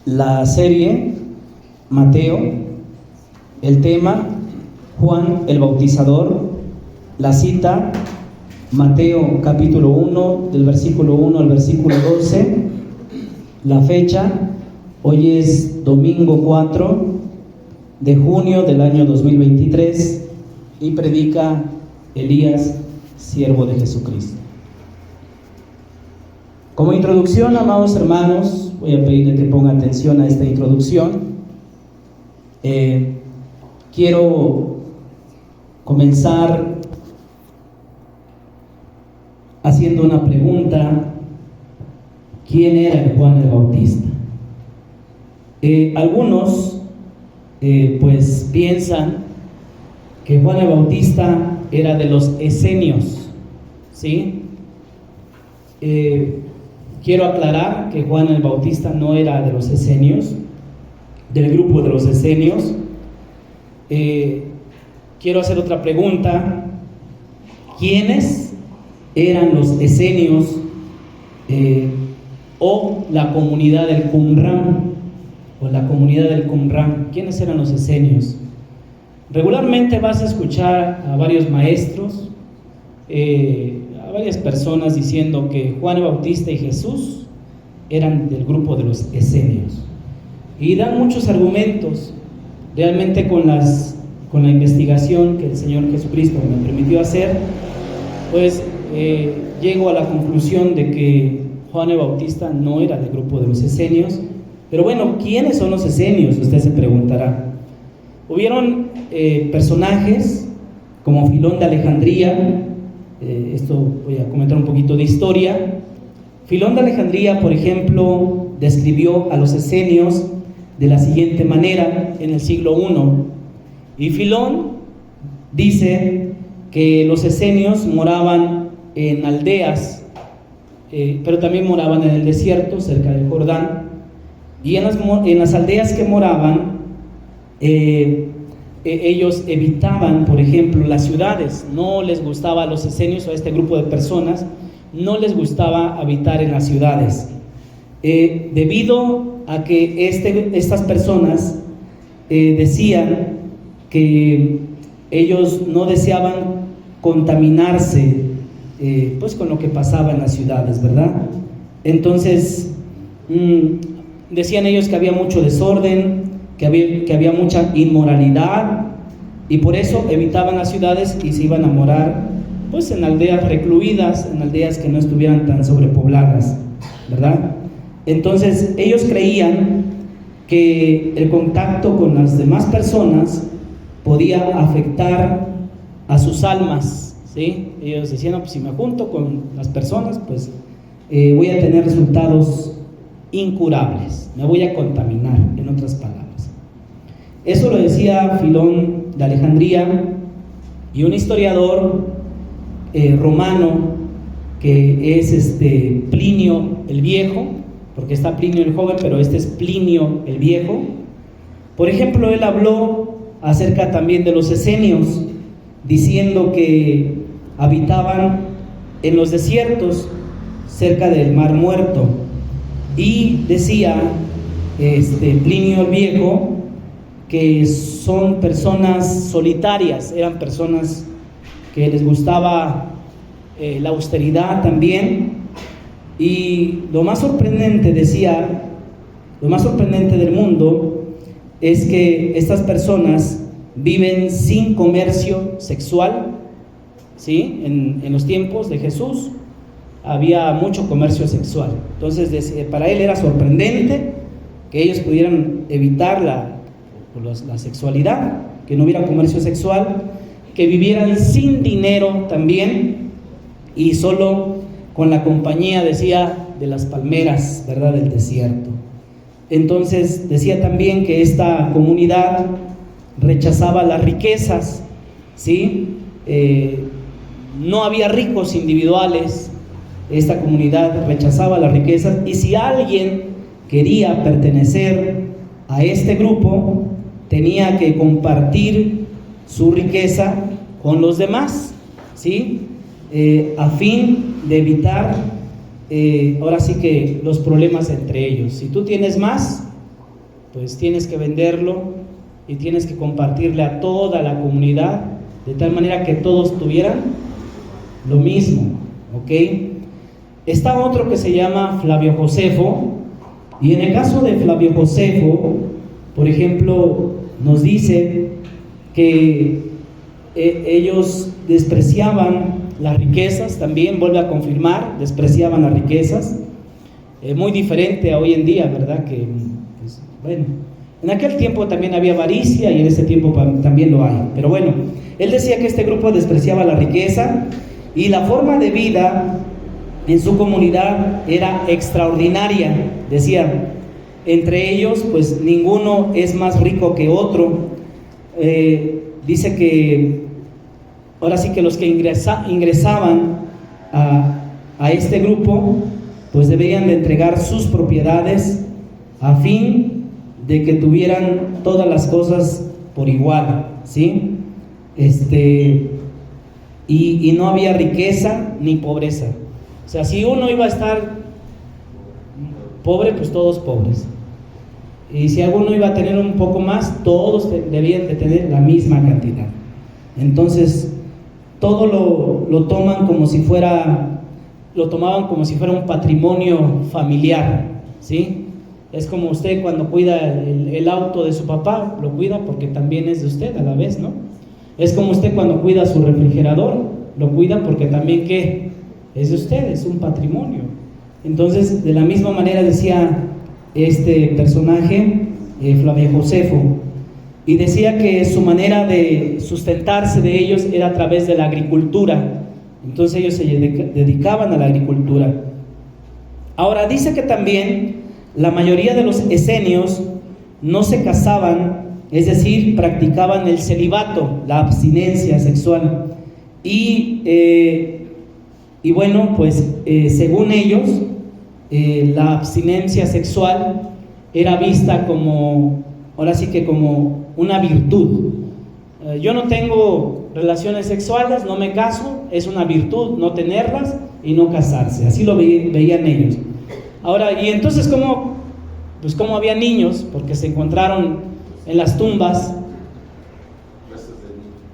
La serie Mateo, el tema Juan el Bautizador, la cita Mateo capítulo 1 del versículo 1 al versículo 12, la fecha, hoy es domingo 4 de junio del año 2023 y predica Elías, siervo de Jesucristo. Como introducción, amados hermanos, voy a pedirle que ponga atención a esta introducción. Quiero comenzar haciendo una pregunta: ¿quién era Juan el Bautista? Algunos pues piensan que Juan el Bautista era de los esenios, ¿sí? Quiero aclarar que Juan el Bautista no era de los esenios, del grupo de los esenios. Quiero hacer otra pregunta: ¿quiénes eran los esenios o la comunidad del Qumran? ¿Quiénes eran los esenios? Regularmente vas a escuchar a varios maestros, a varias personas diciendo que Juan el Bautista y Jesús eran del grupo de los esenios, y dan muchos argumentos. Realmente con la investigación que el Señor Jesucristo me permitió hacer, pues llego a la conclusión de que Juan el Bautista no era del grupo de los esenios. Pero bueno, ¿quiénes son los esenios?, usted se preguntará. Hubieron personajes como Filón de Alejandría. Esto voy a comentar un poquito de historia. Filón de Alejandría, por ejemplo, describió a los esenios de la siguiente manera en el siglo I. Y Filón dice que los esenios moraban en aldeas, pero también moraban en el desierto, cerca del Jordán. Y en las aldeas que moraban, ellos evitaban, por ejemplo, las ciudades. No les gustaba a los esenios o a este grupo de personas, no les gustaba habitar en las ciudades, debido a que estas personas decían que ellos no deseaban contaminarse pues con lo que pasaba en las ciudades, ¿verdad? Entonces decían ellos que había mucho desorden, que había mucha inmoralidad, y por eso evitaban las ciudades y se iban a morar pues en aldeas recluidas, en aldeas que no estuvieran tan sobrepobladas, ¿verdad? Entonces ellos creían que el contacto con las demás personas podía afectar a sus almas, ¿sí? Ellos decían: no, pues si me junto con las personas, pues voy a tener resultados incurables, me voy a contaminar, en otras palabras. Eso lo decía Filón de Alejandría, y un historiador romano que es Plinio el Viejo, porque está Plinio el Joven, pero este es Plinio el Viejo. Por ejemplo, él habló acerca también de los esenios, diciendo que habitaban en los desiertos cerca del Mar Muerto, y decía Plinio el Viejo que son personas solitarias, eran personas que les gustaba la austeridad también. Y lo más sorprendente, decía, lo más sorprendente del mundo es que estas personas viven sin comercio sexual, ¿sí? En los tiempos de Jesús había mucho comercio sexual. Entonces para él era sorprendente que ellos pudieran evitar la sexualidad, que no hubiera comercio sexual, que vivieran sin dinero también, y solo con la compañía, decía, de las palmeras, ¿verdad?, del desierto. Entonces decía también que esta comunidad rechazaba las riquezas, ¿sí? No había ricos individuales, esta comunidad rechazaba las riquezas, y si alguien quería pertenecer a este grupo tenía que compartir su riqueza con los demás, ¿sí? A fin de evitar, ahora sí que los problemas entre ellos. Si tú tienes más, pues tienes que venderlo y tienes que compartirle a toda la comunidad, de tal manera que todos tuvieran lo mismo, ¿ok? Está otro que se llama Flavio Josefo, y en el caso de Flavio Josefo, por ejemplo, nos dice que ellos despreciaban las riquezas, también vuelve a confirmar, despreciaban las riquezas, muy diferente a hoy en día, ¿verdad? Que, pues, bueno, en aquel tiempo también había avaricia y en este tiempo también lo hay, pero bueno, él decía que este grupo despreciaba la riqueza y la forma de vida en su comunidad era extraordinaria. Decía, entre ellos pues ninguno es más rico que otro. Dice que ahora sí que los que ingresaban a este grupo pues debían de entregar sus propiedades a fin de que tuvieran todas las cosas por igual, ¿sí? Y no había riqueza ni pobreza. O sea, si uno iba a estar pobre, pues todos pobres. Y si alguno iba a tener un poco más, todos debían de tener la misma cantidad. Entonces, todo lo tomaban como si fuera un patrimonio familiar, ¿sí? Es como usted cuando cuida el auto de su papá, lo cuida porque también es de usted a la vez, ¿no? Es como usted cuando cuida su refrigerador, lo cuida porque también, ¿qué? Es de usted, es un patrimonio. Entonces, de la misma manera decía este personaje, Flavio Josefo, y decía que su manera de sustentarse de ellos era a través de la agricultura. Entonces ellos se dedicaban a la agricultura. Ahora dice que también la mayoría de los esenios no se casaban, es decir, practicaban el celibato, la abstinencia sexual. Y bueno, pues según ellos, la abstinencia sexual era vista como, ahora sí que como una virtud. Yo no tengo relaciones sexuales, no me caso, es una virtud no tenerlas y no casarse, así lo veían ellos. Ahora, y entonces ¿cómo había niños? Porque se encontraron en las tumbas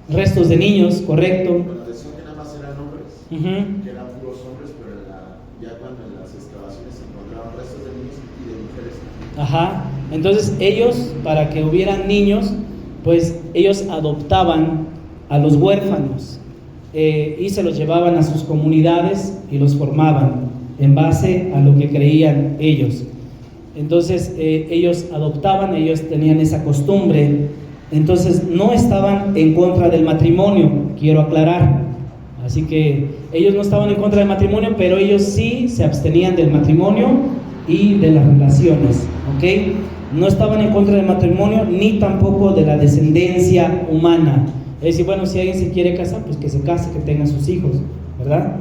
restos de niños, correcto. Bueno, decían que nada más eran hombres, que eran puros hombres, pero ya cuando en las excavaciones se encontraron restos de niños y de mujeres. Ajá, entonces ellos, para que hubieran niños, pues ellos adoptaban a los huérfanos y se los llevaban a sus comunidades y los formaban en base a lo que creían ellos. Entonces ellos adoptaban, ellos tenían esa costumbre. Entonces no estaban en contra del matrimonio, quiero aclarar. Así que ellos no estaban en contra del matrimonio, pero ellos sí se abstenían del matrimonio y de las relaciones, ¿ok? No estaban en contra del matrimonio ni tampoco de la descendencia humana. Es decir, bueno, si alguien se quiere casar, pues que se case, que tenga sus hijos, ¿verdad?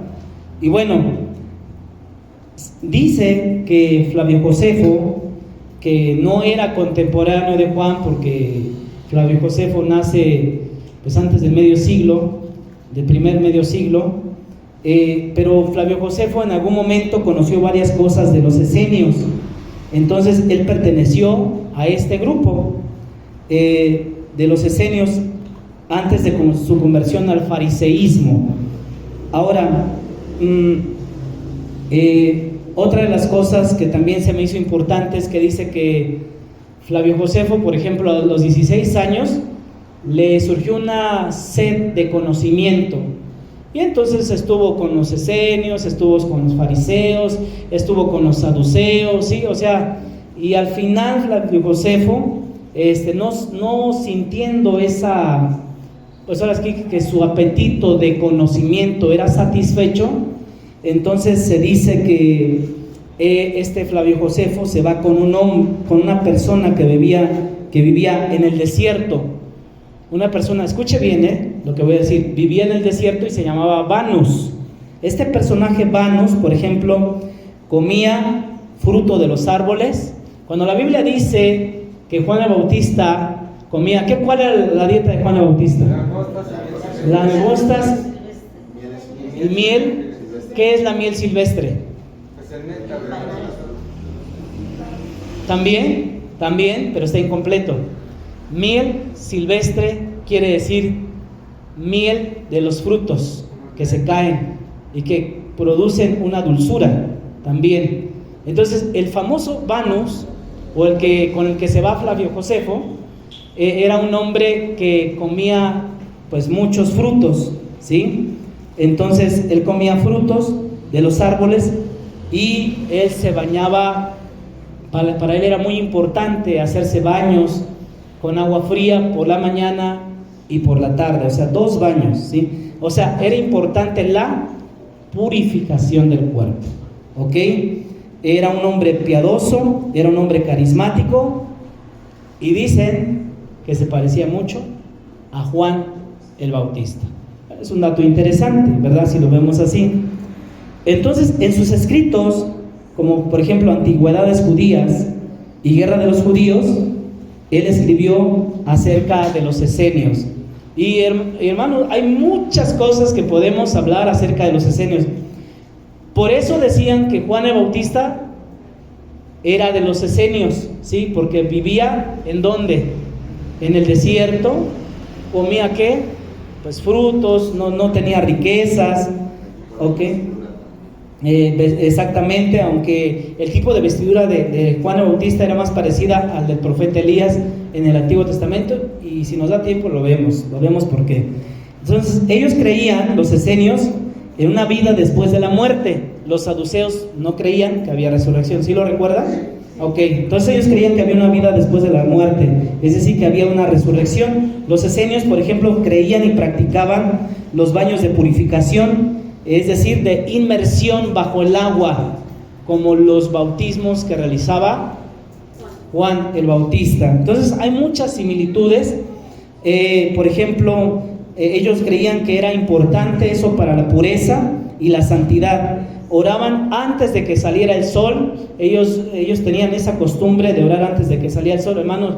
Y bueno, dice que Flavio Josefo, que no era contemporáneo de Juan, porque Flavio Josefo nace pues antes del medio siglo, del primer medio siglo, pero Flavio Josefo en algún momento conoció varias cosas de los esenios. Entonces él perteneció a este grupo de los esenios antes de su conversión al fariseísmo. Ahora, otra de las cosas que también se me hizo importante es que dice que Flavio Josefo, por ejemplo, a los 16 años le surgió una sed de conocimiento. Y entonces estuvo con los esenios, estuvo con los fariseos, estuvo con los saduceos, ¿sí? O sea, y al final Flavio Josefo, no sintiendo esa, pues ahora es que su apetito de conocimiento era satisfecho, entonces se dice que Flavio Josefo se va con una persona que vivía en el desierto. Una persona, escuche bien lo que voy a decir, vivía en el desierto y se llamaba Vanus. Este personaje Vanus, por ejemplo, comía fruto de los árboles. Cuando la Biblia dice que Juan el Bautista comía. ¿Cuál era la dieta de Juan el Bautista? Langostas y miel. ¿Qué es la miel silvestre? También, pero está incompleto. Miel silvestre quiere decir miel de los frutos que se caen y que producen una dulzura también. Entonces, el famoso Banus, o con el que se va Flavio Josefo, era un hombre que comía pues muchos frutos, ¿sí? Entonces, él comía frutos de los árboles y él se bañaba. Para él era muy importante hacerse baños con agua fría por la mañana y por la tarde, o sea, 2 baños, ¿sí? O sea, era importante la purificación del cuerpo, ¿ok? Era un hombre piadoso, era un hombre carismático, y dicen que se parecía mucho a Juan el Bautista. Es un dato interesante, ¿verdad? Si lo vemos así. Entonces, en sus escritos, como por ejemplo Antigüedades Judías y Guerra de los Judíos, él escribió acerca de los esenios. Y hermanos, hay muchas cosas que podemos hablar acerca de los esenios. Por eso decían que Juan el Bautista era de los esenios, ¿sí? Porque vivía ¿en dónde? En el desierto. Comía ¿qué? Pues frutos, no tenía riquezas, ¿ok? Exactamente, aunque el tipo de vestidura de Juan el Bautista era más parecida al del profeta Elías en el Antiguo Testamento, y si nos da tiempo lo vemos por qué. Entonces, ellos creían, los esenios, en una vida después de la muerte. Los saduceos no creían que había resurrección, ¿sí lo recuerdan? Ok, entonces ellos creían que había una vida después de la muerte, es decir, que había una resurrección. Los esenios, por ejemplo, creían y practicaban los baños de purificación, es decir, de inmersión bajo el agua, como los bautismos que realizaba Juan el Bautista. Entonces hay muchas similitudes. Por ejemplo, ellos creían que era importante eso para la pureza y la santidad. Oraban antes de que saliera el sol. Ellos tenían esa costumbre de orar antes de que saliera el sol. Hermanos,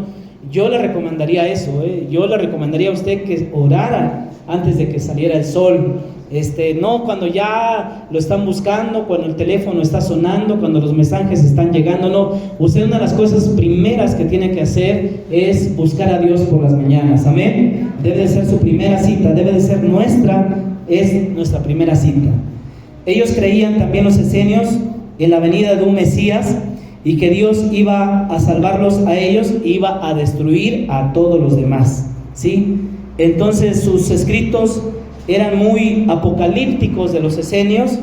yo le recomendaría eso, yo le recomendaría a usted que orara antes de que saliera el sol. No cuando ya lo están buscando, cuando el teléfono está sonando, cuando los mensajes están llegando, no. Usted, una de las cosas primeras que tiene que hacer es buscar a Dios por las mañanas, amén. Debe de ser su primera cita, debe de ser nuestra primera cita. Ellos creían también, los esenios, en la venida de un Mesías, y que Dios iba a salvarlos a ellos, iba a destruir a todos los demás, ¿sí? Entonces sus escritos eran muy apocalípticos de los esenios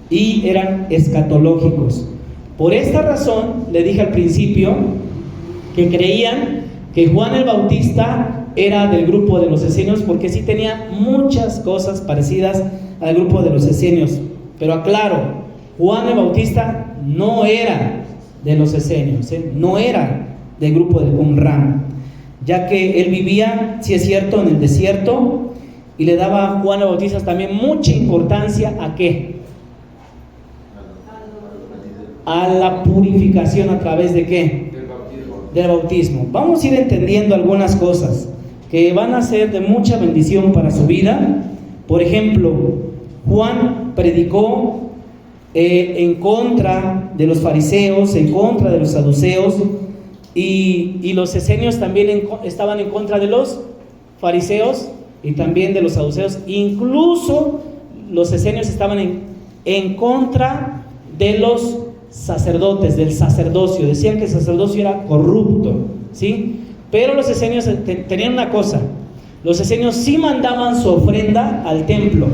y eran escatológicos. Por esta razón, le dije al principio que creían que Juan el Bautista era del grupo de los esenios, porque sí tenía muchas cosas parecidas al grupo de los esenios. Pero aclaro, Juan el Bautista no era de los esenios, no era del grupo de Qumran, ya que él vivía, si es cierto, en el desierto. Y le daba a Juan el Bautista también mucha importancia ¿a qué? A la purificación. ¿A través de qué? Del bautismo. Vamos a ir entendiendo algunas cosas que van a ser de mucha bendición para su vida. Por ejemplo, Juan predicó en contra de los fariseos, en contra de los saduceos, y los esenios también estaban en contra de los fariseos y también de los saduceos. Incluso los esenios estaban en contra de los sacerdotes, del sacerdocio. Decían que el sacerdocio era corrupto, ¿sí? Pero los esenios tenían una cosa: los esenios sí mandaban su ofrenda al templo,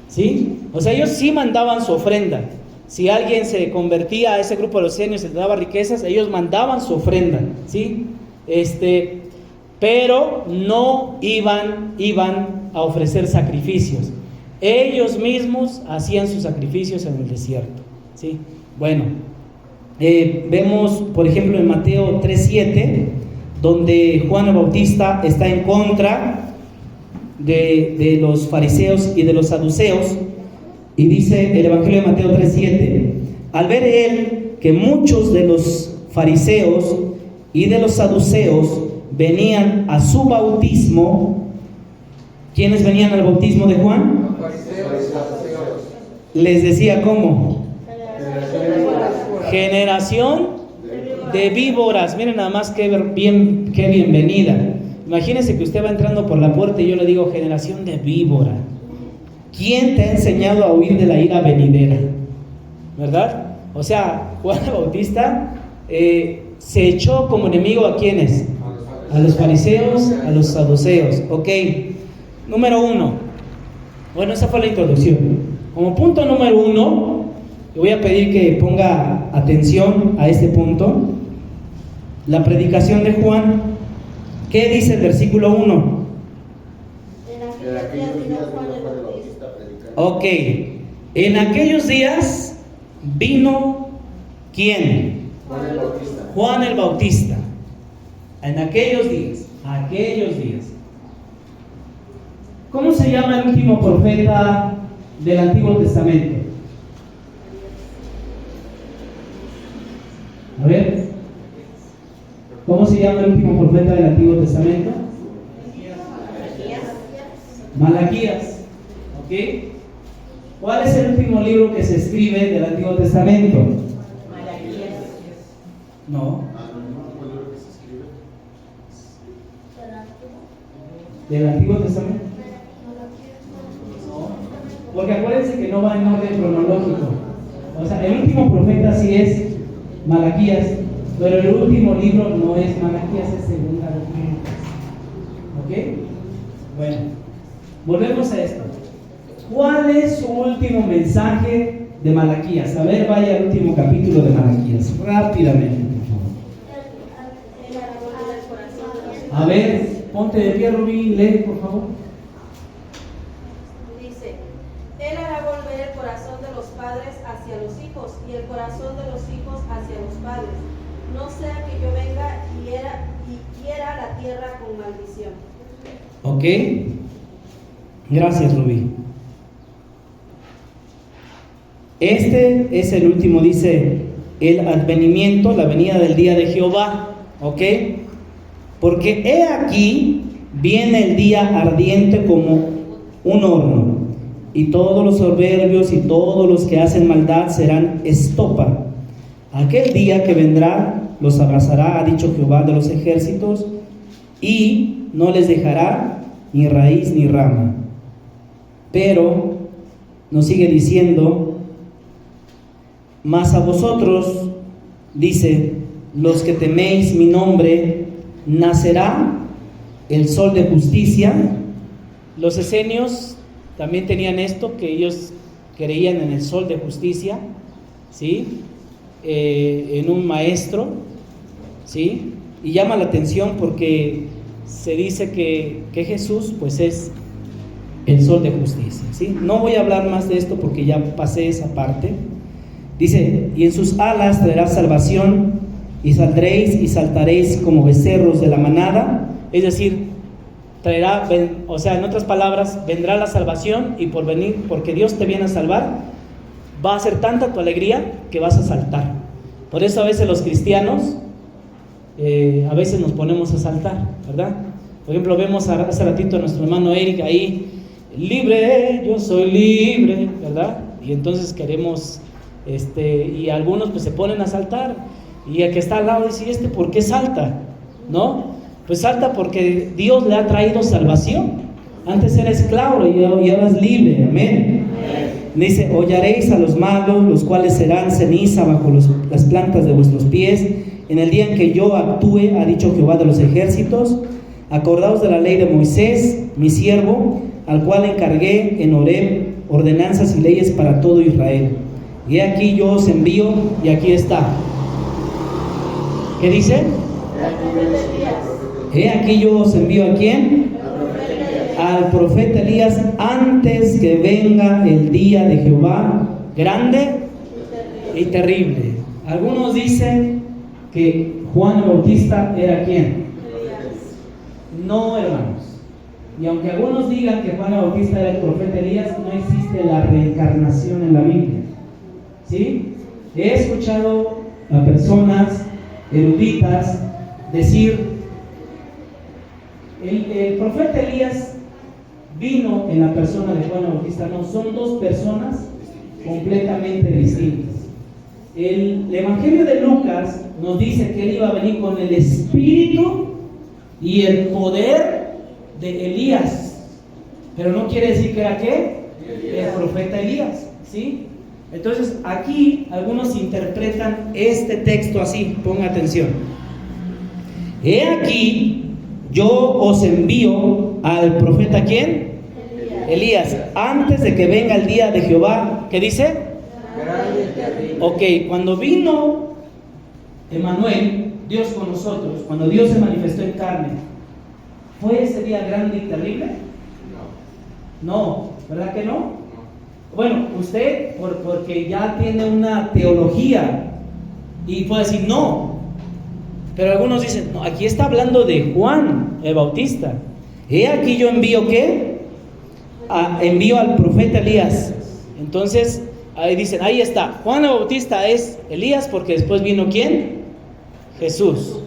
¿sí? O sea, ellos sí mandaban su ofrenda. Si alguien se convertía a ese grupo de los esenios y les daba riquezas, ellos mandaban su ofrenda, ¿sí? Pero no iban a ofrecer sacrificios. Ellos mismos hacían sus sacrificios en el desierto, ¿sí? Bueno, vemos por ejemplo en Mateo 3:7, donde Juan el Bautista está en contra de los fariseos y de los saduceos, y dice el Evangelio de Mateo 3:7: al ver él que muchos de los fariseos y de los saduceos venían a su bautismo. ¿Quiénes venían al bautismo de Juan? Les decía, ¿cómo? Generación de víboras. Miren nada más qué bienvenida. Imagínense que usted va entrando por la puerta y yo le digo, generación de víbora. ¿Quién te ha enseñado a huir de la ira venidera? ¿Verdad? O sea, Juan el Bautista se echó como enemigo ¿a quiénes? A los fariseos, a los saduceos. Ok, número 1. Bueno, esa fue la introducción. Como punto número 1, le voy a pedir que ponga atención a este punto. La predicación de Juan. ¿Qué dice el versículo 1? Ok, en aquellos días vino ¿quién? Juan el Bautista. Juan el Bautista. En aquellos días. ¿Cómo se llama el último profeta del Antiguo Testamento? A ver, ¿cómo se llama el último profeta del Antiguo Testamento? Malaquías. ¿Ok? ¿Cuál es el último libro que se escribe del Antiguo Testamento? Malaquías. No. ¿Cuál libro que se escribe? ¿Del Antiguo Testamento? No. Porque acuérdense que no va en orden cronológico. O sea, el último profeta sí es Malaquías, pero el último libro no es Malaquías, es Segunda de Crónicas. ¿Ok? Bueno, volvemos a esto. ¿Cuál es su último mensaje de Malaquías? A ver, vaya al último capítulo de Malaquías, rápidamente, por favor. A ver, ponte de pie, Rubí, lee, por favor. Dice: Él hará volver el corazón de los padres hacia los hijos y el corazón de los hijos hacia los padres. No sea que yo venga y hiera la tierra con maldición. Ok. Gracias, Rubí. Este es el último, dice, el advenimiento, la venida del día de Jehová. ¿Ok? Porque he aquí, viene el día ardiente como un horno, y todos los soberbios y todos los que hacen maldad serán estopa. Aquel día que vendrá los abrazará, ha dicho Jehová de los ejércitos, y no les dejará ni raíz ni rama. Pero nos sigue diciendo: mas a vosotros, dice, los que teméis mi nombre, nacerá el sol de justicia. Los esenios también tenían esto, que ellos creían en el sol de justicia, ¿sí? En un maestro, ¿sí? Y llama la atención porque se dice que Jesús pues es el sol de justicia, ¿sí? No voy a hablar más de esto porque ya pasé esa parte. Dice: y en sus alas traerá salvación, y saldréis y saltaréis como becerros de la manada. Es decir, traerá, o sea, en otras palabras, vendrá la salvación, y por venir, porque Dios te viene a salvar, va a ser tanta tu alegría que vas a saltar. Por eso a veces los cristianos, a veces nos ponemos a saltar, ¿verdad? Por ejemplo, vemos hace ratito a nuestro hermano Eric ahí, libre, yo soy libre, ¿verdad? Y entonces queremos, y algunos pues se ponen a saltar, y el que está al lado dice: ¿y por qué salta? ¿No? Pues salta porque Dios le ha traído salvación. Antes era esclavo y ahora es libre, amén. Dice: hollaréis a los malos, los cuales serán ceniza bajo las plantas de vuestros pies, en el día en que yo actúe, ha dicho Jehová de los ejércitos. Acordaos de la ley de Moisés, mi siervo, al cual encargué en Horeb ordenanzas y leyes para todo Israel. Y he aquí yo os envío, y aquí está. ¿Qué dice? He aquí yo os envío, ¿a quién? Al profeta Elías, antes que venga el día de Jehová grande y terrible. Algunos dicen que Juan el Bautista era ¿quién? No, hermanos. Y aunque algunos digan que Juan el Bautista era el profeta Elías, no existe la reencarnación en la Biblia. ¿Sí? He escuchado a personas eruditas decir, el profeta Elías vino en la persona de Juan el Bautista. No, son dos personas completamente distintas. El Evangelio de Lucas nos dice que él iba a venir con el espíritu y el poder de Elías, pero no quiere decir que era ¿qué? El profeta Elías, ¿sí? Entonces aquí algunos interpretan este texto así, ponga atención. He aquí, yo os envío al profeta ¿quién? Elías, antes de que venga el día de Jehová. ¿Qué dice? Ok, cuando vino Emmanuel, Dios con nosotros, cuando Dios se manifestó en carne, ¿fue ese día grande y terrible? No, ¿verdad que no? Bueno, usted, porque ya tiene una teología y puede decir no, pero algunos dicen, no, aquí está hablando de Juan el Bautista. He aquí yo envío ¿qué? Envío al profeta Elías. Entonces, ahí dicen, ahí está, Juan el Bautista es Elías porque después vino ¿quién? Jesús.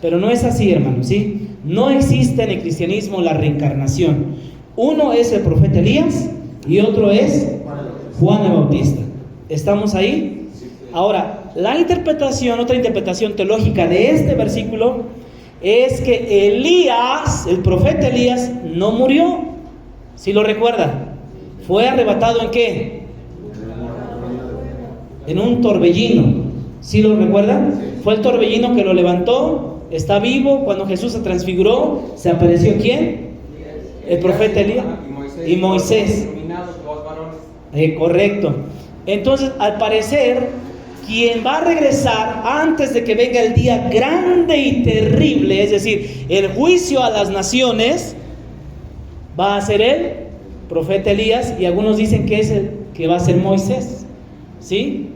Pero no es así, hermanos, ¿sí? No existe en el cristianismo la reencarnación. Uno es el profeta Elías y otro es Juan el Bautista. ¿Estamos ahí? Ahora, la interpretación, otra interpretación teológica de este versículo es que Elías, el profeta Elías, no murió. ¿Sí lo recuerda? Fue arrebatado ¿en qué? En un torbellino. ¿Sí lo recuerda? Fue el torbellino que lo levantó, está vivo. Cuando Jesús se transfiguró, ¿se apareció quién? El profeta Elías y Moisés. Correcto. Entonces, al parecer, quien va a regresar antes de que venga el día grande y terrible, es decir, el juicio a las naciones, va a ser el profeta Elías, y algunos dicen que es el que va a ser Moisés, ¿sí?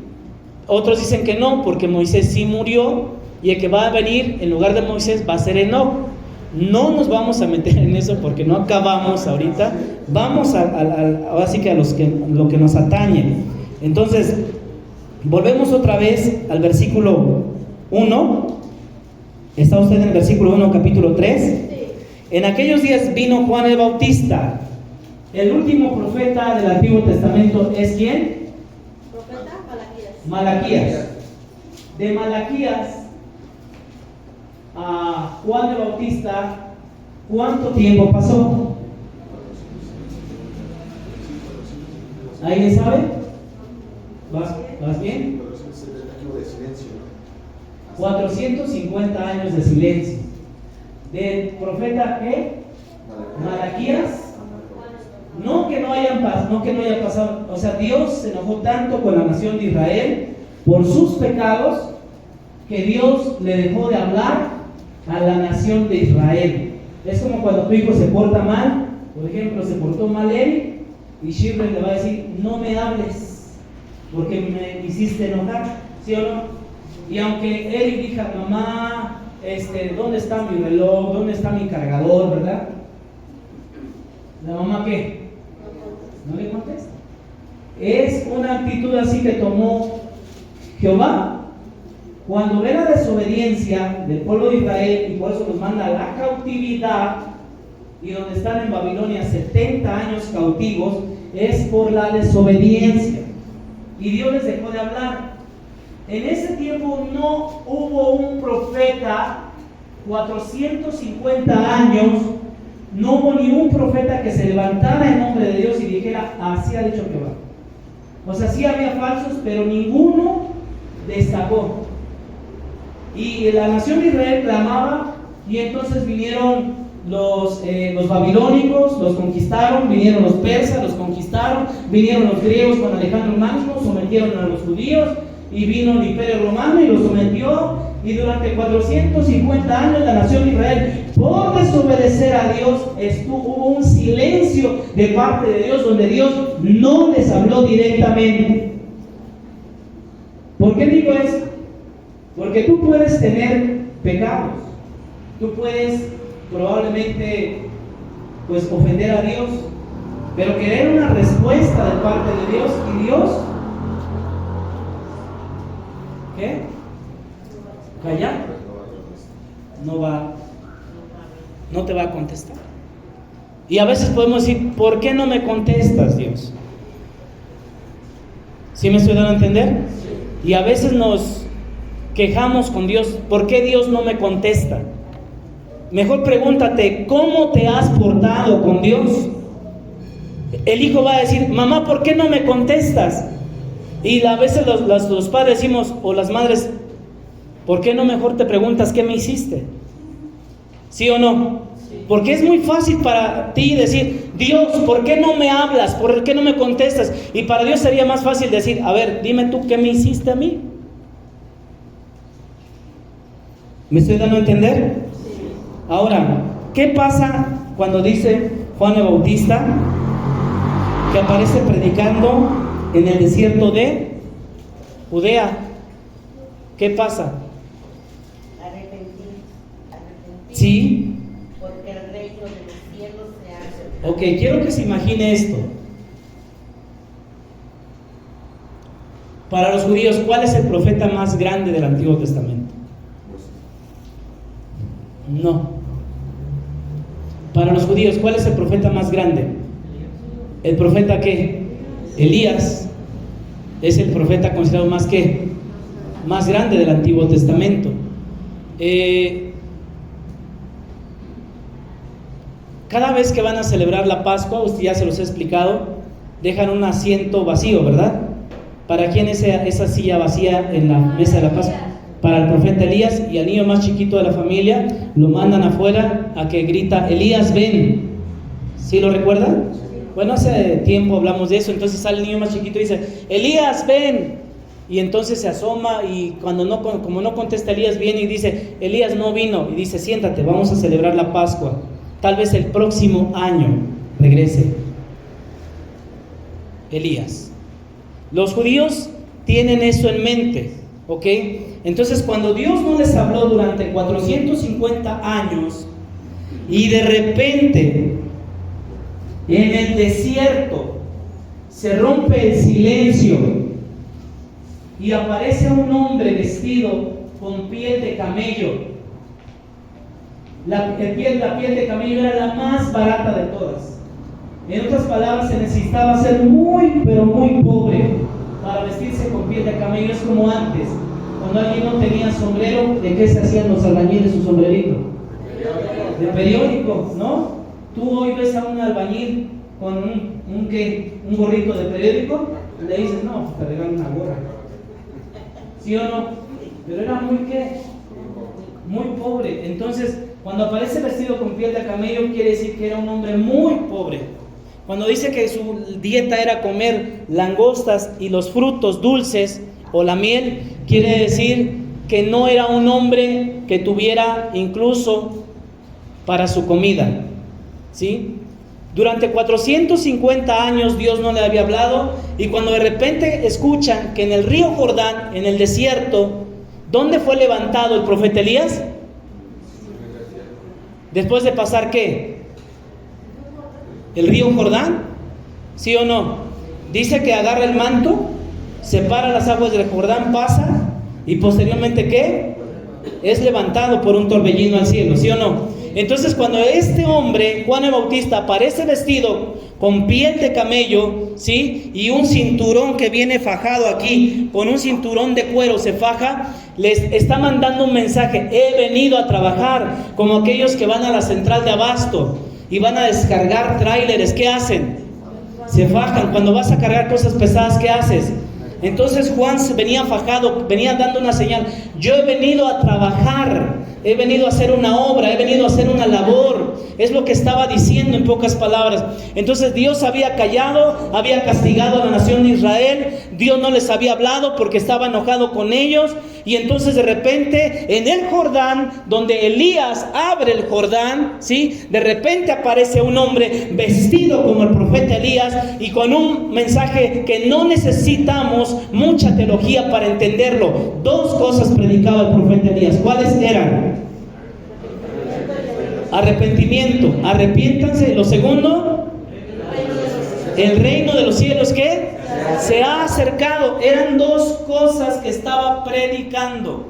Otros dicen que no, porque Moisés sí murió, y el que va a venir en lugar de Moisés va a ser Enoc. No nos vamos a meter en eso porque no acabamos ahorita. Vamos así que a lo que nos atañe. Entonces, volvemos otra vez al versículo 1. ¿Está usted en el versículo 1, capítulo 3? Sí. En aquellos días vino Juan el Bautista. El último profeta del Antiguo Testamento es ¿quién? Profeta Malaquías. Malaquías. De Malaquías a Juan el Bautista, ¿cuánto tiempo pasó? ¿Alguien sabe? ¿Vas bien? 450 años de silencio. Del profeta ¿qué? Malaquías. No que no haya pasado, o sea, Dios se enojó tanto con la nación de Israel por sus pecados que Dios le dejó de hablar a la nación de Israel. Es como cuando tu hijo se porta mal, por ejemplo, se portó mal él, y Shirley le va a decir, no me hables, porque me hiciste enojar, ¿sí o no? Y aunque él diga, mamá, ¿dónde está mi reloj? ¿Dónde está mi cargador? ¿Verdad? ¿La mamá qué? No le contesta. Es una actitud así que tomó Jehová cuando ve la desobediencia del pueblo de Israel, y por eso los manda a la cautividad, y donde están en Babilonia 70 años cautivos, es por la desobediencia, y Dios les dejó de hablar. En ese tiempo no hubo un profeta, 450 años, no hubo ni un profeta que se levantara en nombre de Dios y dijera, así ha dicho Jehová. O sea, sí había falsos, pero ninguno destacó. Y la nación de Israel clamaba, y entonces vinieron los babilónicos, los conquistaron, vinieron los persas, los conquistaron, vinieron los griegos con Alejandro Magno, sometieron a los judíos, y vino el imperio romano y los sometió, y durante 450 años la nación de Israel, por desobedecer a Dios, hubo un silencio de parte de Dios, donde Dios no les habló directamente. ¿Por qué digo esto? Porque tú puedes tener pecados, tú puedes probablemente pues ofender a Dios, pero querer una respuesta de parte de Dios, y Dios ¿qué? Callar. no te va a contestar. Y a veces podemos decir, ¿por qué no me contestas, Dios? ¿Sí me estoy dando a entender? Y a veces nos quejamos con Dios, ¿por qué Dios no me contesta? Mejor pregúntate, ¿cómo te has portado con Dios? El hijo va a decir, mamá, ¿por qué no me contestas? Y a veces los padres decimos, o las madres, ¿por qué no mejor te preguntas qué me hiciste? ¿Sí o no? Porque es muy fácil para ti decir, Dios, ¿por qué no me hablas? ¿Por qué no me contestas? Y para Dios sería más fácil decir, a ver, dime tú, ¿qué me hiciste a mí? ¿Me estoy dando a entender? Ahora, ¿qué pasa cuando dice Juan el Bautista que aparece predicando en el desierto de Judea? ¿Qué pasa? Arrepentir. Sí. Porque el reino de los cielos se ha acercado. Ok, quiero que se imagine esto. Para los judíos, ¿cuál es el profeta más grande del Antiguo Testamento? No. Para los judíos, ¿cuál es el profeta más grande? ¿El profeta qué? Elías. Es el profeta considerado más ¿qué? Más grande del Antiguo Testamento. Cada vez que van a celebrar la Pascua, usted ya se los he explicado, dejan un asiento vacío, ¿verdad? ¿Para quién es esa silla vacía en la mesa de la Pascua? Para el profeta Elías, y al niño más chiquito de la familia lo mandan afuera a que grita, Elías, ven. ¿Sí lo recuerdan? Bueno, hace tiempo hablamos de eso. Entonces sale el niño más chiquito y dice, Elías, ven. Y entonces se asoma, y como no contesta Elías, viene y dice, Elías no vino. Y dice, siéntate, vamos a celebrar la Pascua. Tal vez el próximo año regrese Elías. Los judíos tienen eso en mente, ¿ok? Entonces, cuando Dios no les habló durante 450 años y de repente en el desierto se rompe el silencio y aparece un hombre vestido con piel de camello. La piel de camello era la más barata de todas. En otras palabras, se necesitaba ser muy, pero muy pobre para vestirse con piel de camello. Es como antes, cuando alguien no tenía sombrero, ¿de qué se hacían los albañiles su sombrerito? De periódico, ¿no? Tú hoy ves a un albañil con un gorrito de periódico, le dices, no, te regalan una gorra. ¿Sí o no? Pero era muy pobre. Entonces, cuando aparece vestido con piel de camello, quiere decir que era un hombre muy pobre. Cuando dice que su dieta era comer langostas y los frutos dulces o la miel, quiere decir que no era un hombre que tuviera incluso para su comida, ¿sí? Durante 450 años Dios no le había hablado, y cuando de repente escuchan que en el río Jordán, en el desierto, ¿dónde fue levantado el profeta Elías? Después de pasar ¿qué? ¿El río Jordán? ¿Sí o no? Dice que agarra el manto, separa las aguas del Jordán, pasa, y posteriormente ¿qué? Es levantado por un torbellino al cielo, ¿sí o no? Entonces, cuando este hombre, Juan el Bautista, aparece vestido con piel de camello, ¿sí? Y un cinturón que viene fajado aquí, con un cinturón de cuero se faja, les está mandando un mensaje: he venido a trabajar, como aquellos que van a la central de abasto y van a descargar tráileres. ¿Qué hacen? Se fajan. Cuando vas a cargar cosas pesadas, ¿qué haces? Entonces Juan venía fajado, venía dando una señal: yo he venido a trabajar, he venido a hacer una obra, he venido a hacer una labor. Es lo que estaba diciendo en pocas palabras. Entonces Dios había callado, había castigado a la nación de Israel. Dios no les había hablado porque estaba enojado con ellos. Y entonces de repente en el Jordán, donde Elías abre el Jordán, ¿sí? De repente aparece un hombre vestido como el profeta Elías y con un mensaje que no necesitamos mucha teología para entenderlo. Dos cosas predicaba el profeta Elías. ¿Cuáles eran? Arrepentimiento, arrepiéntanse. Lo segundo, el reino de los cielos, ¿qué? Se ha acercado. Eran dos cosas que estaba predicando.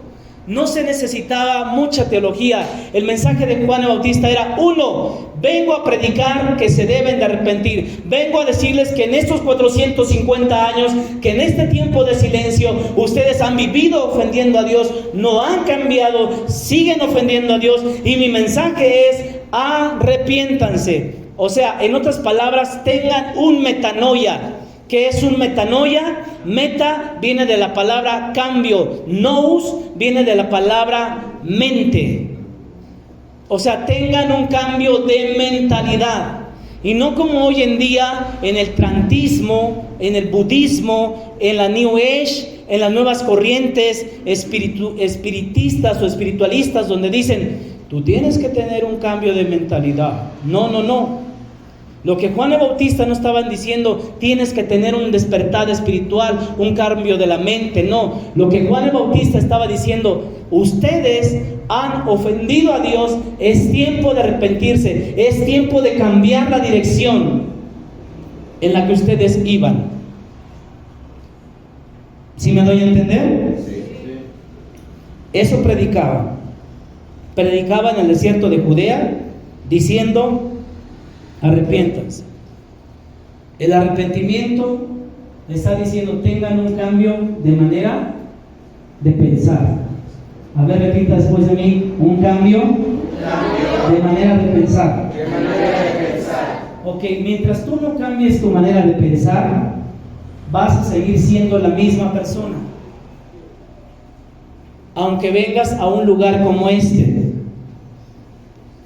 No se necesitaba mucha teología. El mensaje de Juan el Bautista era: uno, vengo a predicar que se deben de arrepentir. Vengo a decirles que en estos 450 años, que en este tiempo de silencio, ustedes han vivido ofendiendo a Dios, no han cambiado, siguen ofendiendo a Dios. Y mi mensaje es: arrepiéntanse. O sea, en otras palabras, tengan un metanoia. ¿Qué es un metanoia? Meta viene de la palabra cambio. Nous viene de la palabra mente. O sea, tengan un cambio de mentalidad. Y no como hoy en día en el trantismo, en el budismo, en la New Age, en las nuevas corrientes espiritistas o espiritualistas, donde dicen: tú tienes que tener un cambio de mentalidad. No. Lo que Juan el Bautista no estaban diciendo: tienes que tener un despertar espiritual, un cambio de la mente. No, lo que Juan el Bautista estaba diciendo: ustedes han ofendido a Dios, es tiempo de arrepentirse, es tiempo de cambiar la dirección en la que ustedes iban. ¿Sí me doy a entender? Sí. Eso predicaba en el desierto de Judea, diciendo: arrepiéntanse. El arrepentimiento está diciendo: tengan un cambio de manera de pensar. A ver, repita después de mí: un cambio de manera de pensar. Ok, mientras tú no cambies tu manera de pensar, vas a seguir siendo la misma persona. Aunque vengas a un lugar como este.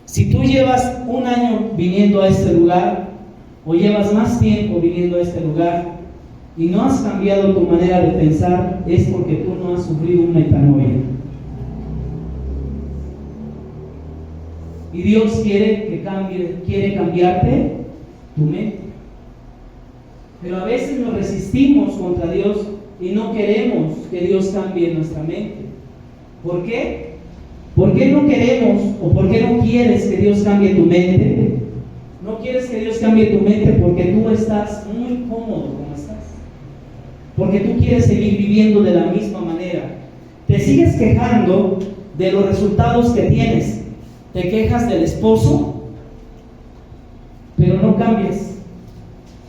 Si tú llevas un año viniendo a este lugar, o llevas más tiempo viniendo a este lugar, y no has cambiado tu manera de pensar, es porque tú no has sufrido un metanoia. Y Dios quiere cambiarte tu mente. Pero a veces nos resistimos contra Dios y no queremos que Dios cambie nuestra mente. ¿Por qué? ¿Por qué no queremos o por qué no quieres que Dios cambie tu mente? No quieres que Dios cambie tu mente porque tú estás muy cómodo como estás. Porque tú quieres seguir viviendo de la misma manera. Te sigues quejando de los resultados que tienes. Te quejas del esposo, pero no cambias.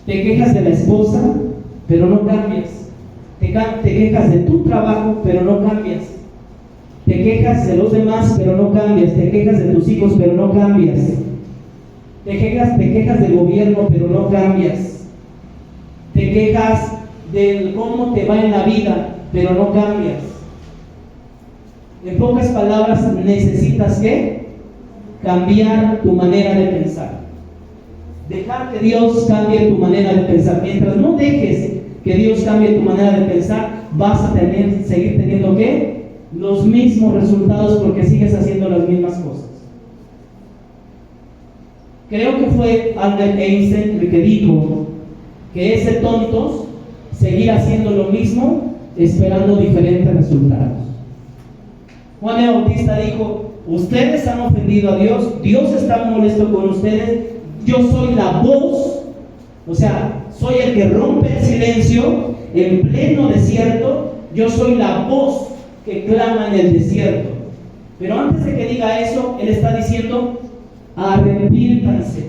Te quejas de la esposa, pero no cambias. Te quejas de tu trabajo, pero no cambias. Te quejas de los demás, pero no cambias. Te quejas de tus hijos, pero no cambias. Te quejas del gobierno, pero no cambias. Te quejas de cómo te va en la vida, pero no cambias. En pocas palabras, necesitas ¿qué? Cambiar tu manera de pensar. Dejar que Dios cambie tu manera de pensar. Mientras no dejes que Dios cambie tu manera de pensar, vas a seguir teniendo ¿qué? Los mismos resultados, porque sigues haciendo las mismas cosas. Creo que fue Albert Einstein el que dijo que es de tontos seguir haciendo lo mismo esperando diferentes resultados. Juan el Bautista dijo: ustedes han ofendido a Dios, Dios está molesto con ustedes, yo soy la voz, o sea, soy el que rompe el silencio en pleno desierto, yo soy la voz que clama en el desierto. Pero antes de que diga eso, él está diciendo: arrepiéntanse.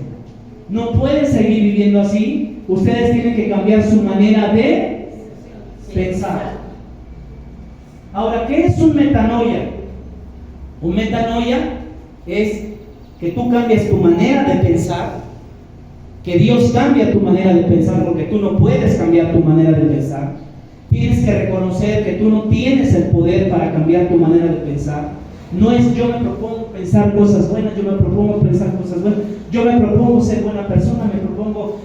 No pueden seguir viviendo así. Ustedes tienen que cambiar su manera de pensar. Ahora, ¿qué es un metanoia? Un metanoia es que tú cambies tu manera de pensar, que Dios cambia tu manera de pensar, porque tú no puedes cambiar tu manera de pensar. Tienes que reconocer que tú no tienes el poder para cambiar tu manera de pensar. No es yo me propongo pensar cosas buenas, yo me propongo pensar cosas buenas, yo me propongo ser buena persona,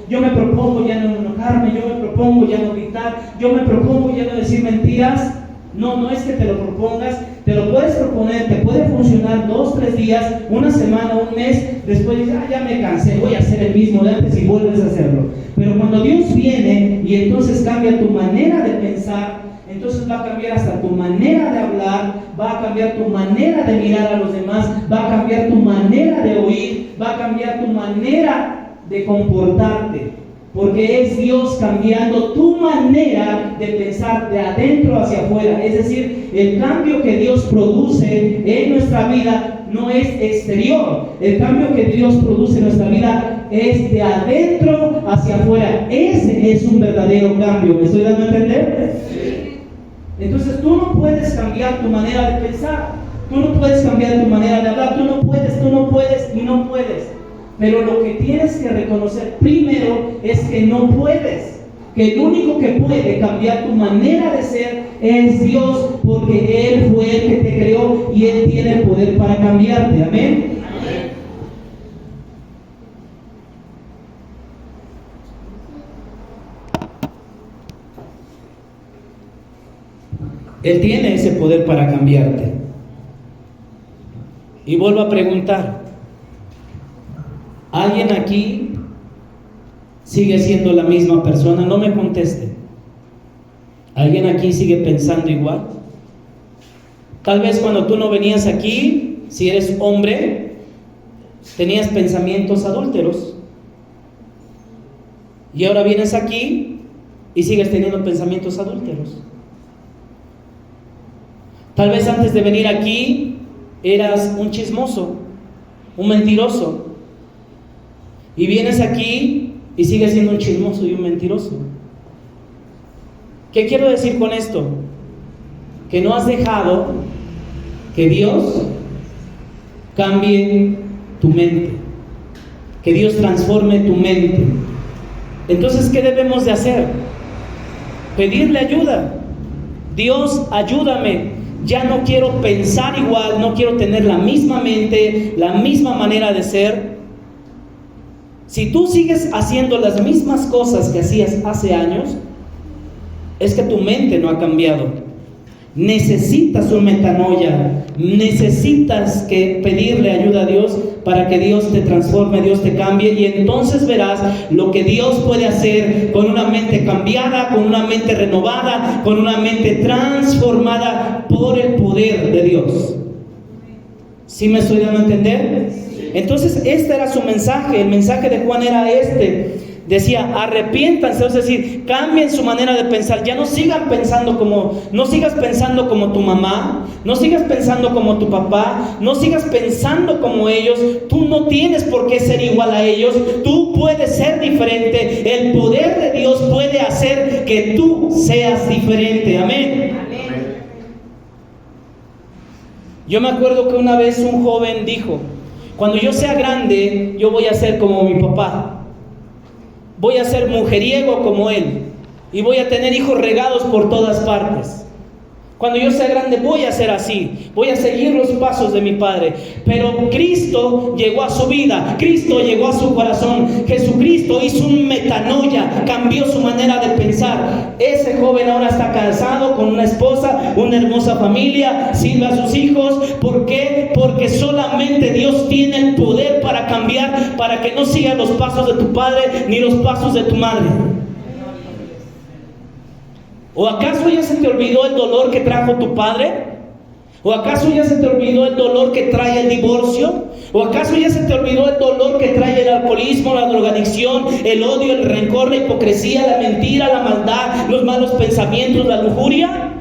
yo me propongo ya no enojarme, yo me propongo ya no gritar, yo me propongo ya no decir mentiras. No es que te lo propongas, te lo puedes proponer, te puede funcionar 2, 3 días, una semana, un mes, después dices: ya me cansé, voy a hacer el mismo de antes, y vuelves a hacerlo. Pero cuando Dios viene y entonces cambia tu manera de pensar, entonces va a cambiar hasta tu manera de hablar, va a cambiar tu manera de mirar a los demás, va a cambiar tu manera de oír, va a cambiar tu manera de comportarte. porque es Dios cambiando tu manera de pensar de adentro hacia afuera. Es decir, el cambio que Dios produce en nuestra vida no es exterior. El cambio que Dios produce en nuestra vida es de adentro hacia afuera. Ese es un verdadero cambio. ¿Me estoy dando a entender? Sí. Entonces tú no puedes cambiar tu manera de pensar. Tú no puedes cambiar tu manera de hablar. Tú no puedes y no puedes. Pero lo que tienes que reconocer primero es que no puedes. Que el único que puede cambiar tu manera de ser es Dios, porque Él fue el que te creó y Él tiene el poder para cambiarte. Amén. Amén. Él tiene ese poder para cambiarte. Y vuelvo a preguntar, ¿alguien aquí sigue siendo la misma persona? No me conteste. ¿Alguien aquí sigue pensando igual? Tal vez cuando tú no venías aquí, si eres hombre, tenías pensamientos adúlteros. Y ahora vienes aquí y sigues teniendo pensamientos adúlteros. Tal vez antes de venir aquí eras un chismoso, un mentiroso. Y vienes aquí y sigues siendo un chismoso y un mentiroso. ¿Qué quiero decir con esto? Que no has dejado que Dios cambie tu mente, que Dios transforme tu mente. Entonces, ¿qué debemos de hacer? Pedirle ayuda. Dios, ayúdame. Ya no quiero pensar igual, no quiero tener la misma mente, la misma manera de ser. Si tú sigues haciendo las mismas cosas que hacías hace años, es que tu mente no ha cambiado. Necesitas un metanoia, necesitas que pedirle ayuda a Dios para que Dios te transforme, Dios te cambie, y entonces verás lo que Dios puede hacer con una mente cambiada, con una mente renovada, con una mente transformada por el poder de Dios. ¿Sí me estoy dando a entender? Entonces este era su mensaje. El mensaje de Juan era este. Decía, arrepiéntanse, es decir, cambien su manera de pensar. Ya no sigas pensando como tu mamá, no sigas pensando como tu papá, no sigas pensando como ellos. Tú no tienes por qué ser igual a ellos, tú puedes ser diferente. El poder de Dios puede hacer que tú seas diferente. Amén. Amén. Yo me acuerdo que una vez un joven dijo, cuando yo sea grande, yo voy a ser como mi papá. Voy a ser mujeriego como él y voy a tener hijos regados por todas partes. Cuando yo sea grande voy a ser así, voy a seguir los pasos de mi padre. Pero Cristo llegó a su vida, Cristo llegó a su corazón, Jesucristo hizo un metanoia, cambió su manera de pensar. Ese joven ahora está casado con una esposa, una hermosa familia, sirve a sus hijos. ¿Por qué? Porque solamente Dios tiene el poder para cambiar, para que no sigas los pasos de tu padre ni los pasos de tu madre. ¿O acaso ya se te olvidó el dolor que trajo tu padre? ¿O acaso ya se te olvidó el dolor que trae el divorcio? ¿O acaso ya se te olvidó el dolor que trae el alcoholismo, la drogadicción, el odio, el rencor, la hipocresía, la mentira, la maldad, los malos pensamientos, la lujuria?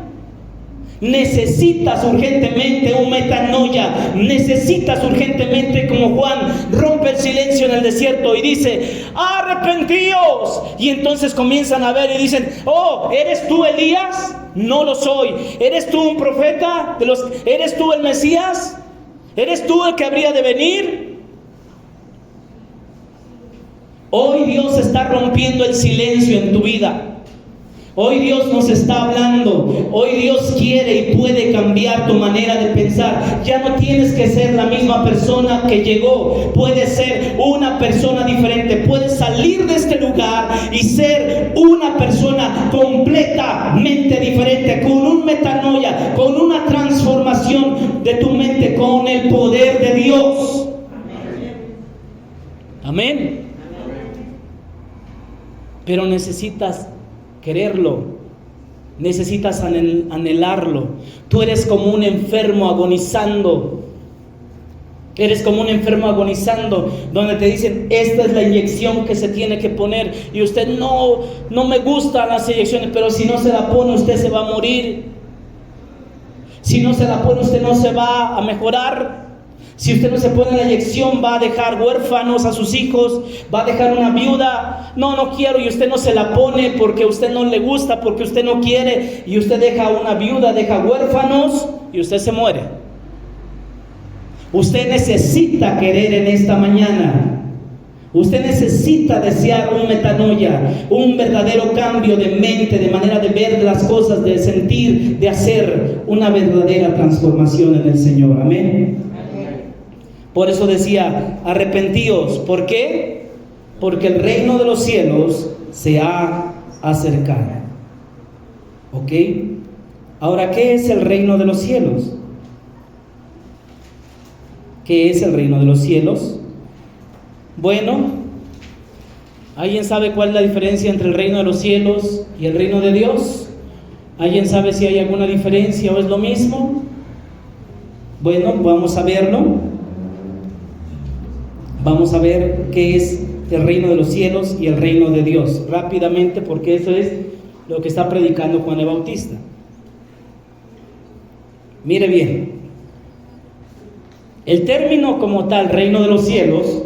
Necesitas urgentemente un metanoia. Necesitas urgentemente, como Juan, rompe el silencio en el desierto y dice, arrepentíos. Y entonces comienzan a ver y dicen, oh, ¿eres tú Elías? No lo soy. ¿Eres tú un profeta? ¿Eres tú el Mesías? ¿Eres tú el que habría de venir? Hoy Dios está rompiendo el silencio en tu vida. Hoy Dios nos está hablando. Hoy Dios quiere y puede cambiar tu manera de pensar. Ya no tienes que ser la misma persona que llegó. Puedes ser una persona diferente. Puedes salir de este lugar y ser una persona completamente diferente, con un metanoia, con una transformación de tu mente, con el poder de Dios. Amén. Pero necesitas quererlo, necesitas anhelarlo. Tú eres como un enfermo agonizando Eres como un enfermo agonizando, donde te dicen, esta es la inyección que se tiene que poner, y usted no me gustan las inyecciones, pero si no se la pone usted se va a morir. Si no se la pone usted no se va a mejorar. Si usted no se pone la inyección va a dejar huérfanos a sus hijos, va a dejar una viuda. No quiero, y usted no se la pone porque a usted no le gusta, porque usted no quiere, y usted deja una viuda, deja huérfanos y usted se muere. Usted necesita querer en esta mañana. Usted necesita desear un metanoia, un verdadero cambio de mente, de manera de ver las cosas, de sentir, de hacer una verdadera transformación en el Señor. Amén. Por eso decía, arrepentíos. ¿Por qué? Porque el reino de los cielos se ha acercado. ¿Ok? Ahora, ¿qué es el reino de los cielos? ¿Qué es el reino de los cielos? Bueno, ¿alguien sabe cuál es la diferencia entre el reino de los cielos y el reino de Dios? ¿Alguien sabe si hay alguna diferencia o es lo mismo? Bueno, vamos a verlo. Vamos a ver qué es el reino de los cielos y el reino de Dios rápidamente, porque eso es lo que está predicando Juan el Bautista. Mire bien, el término como tal, reino de los cielos,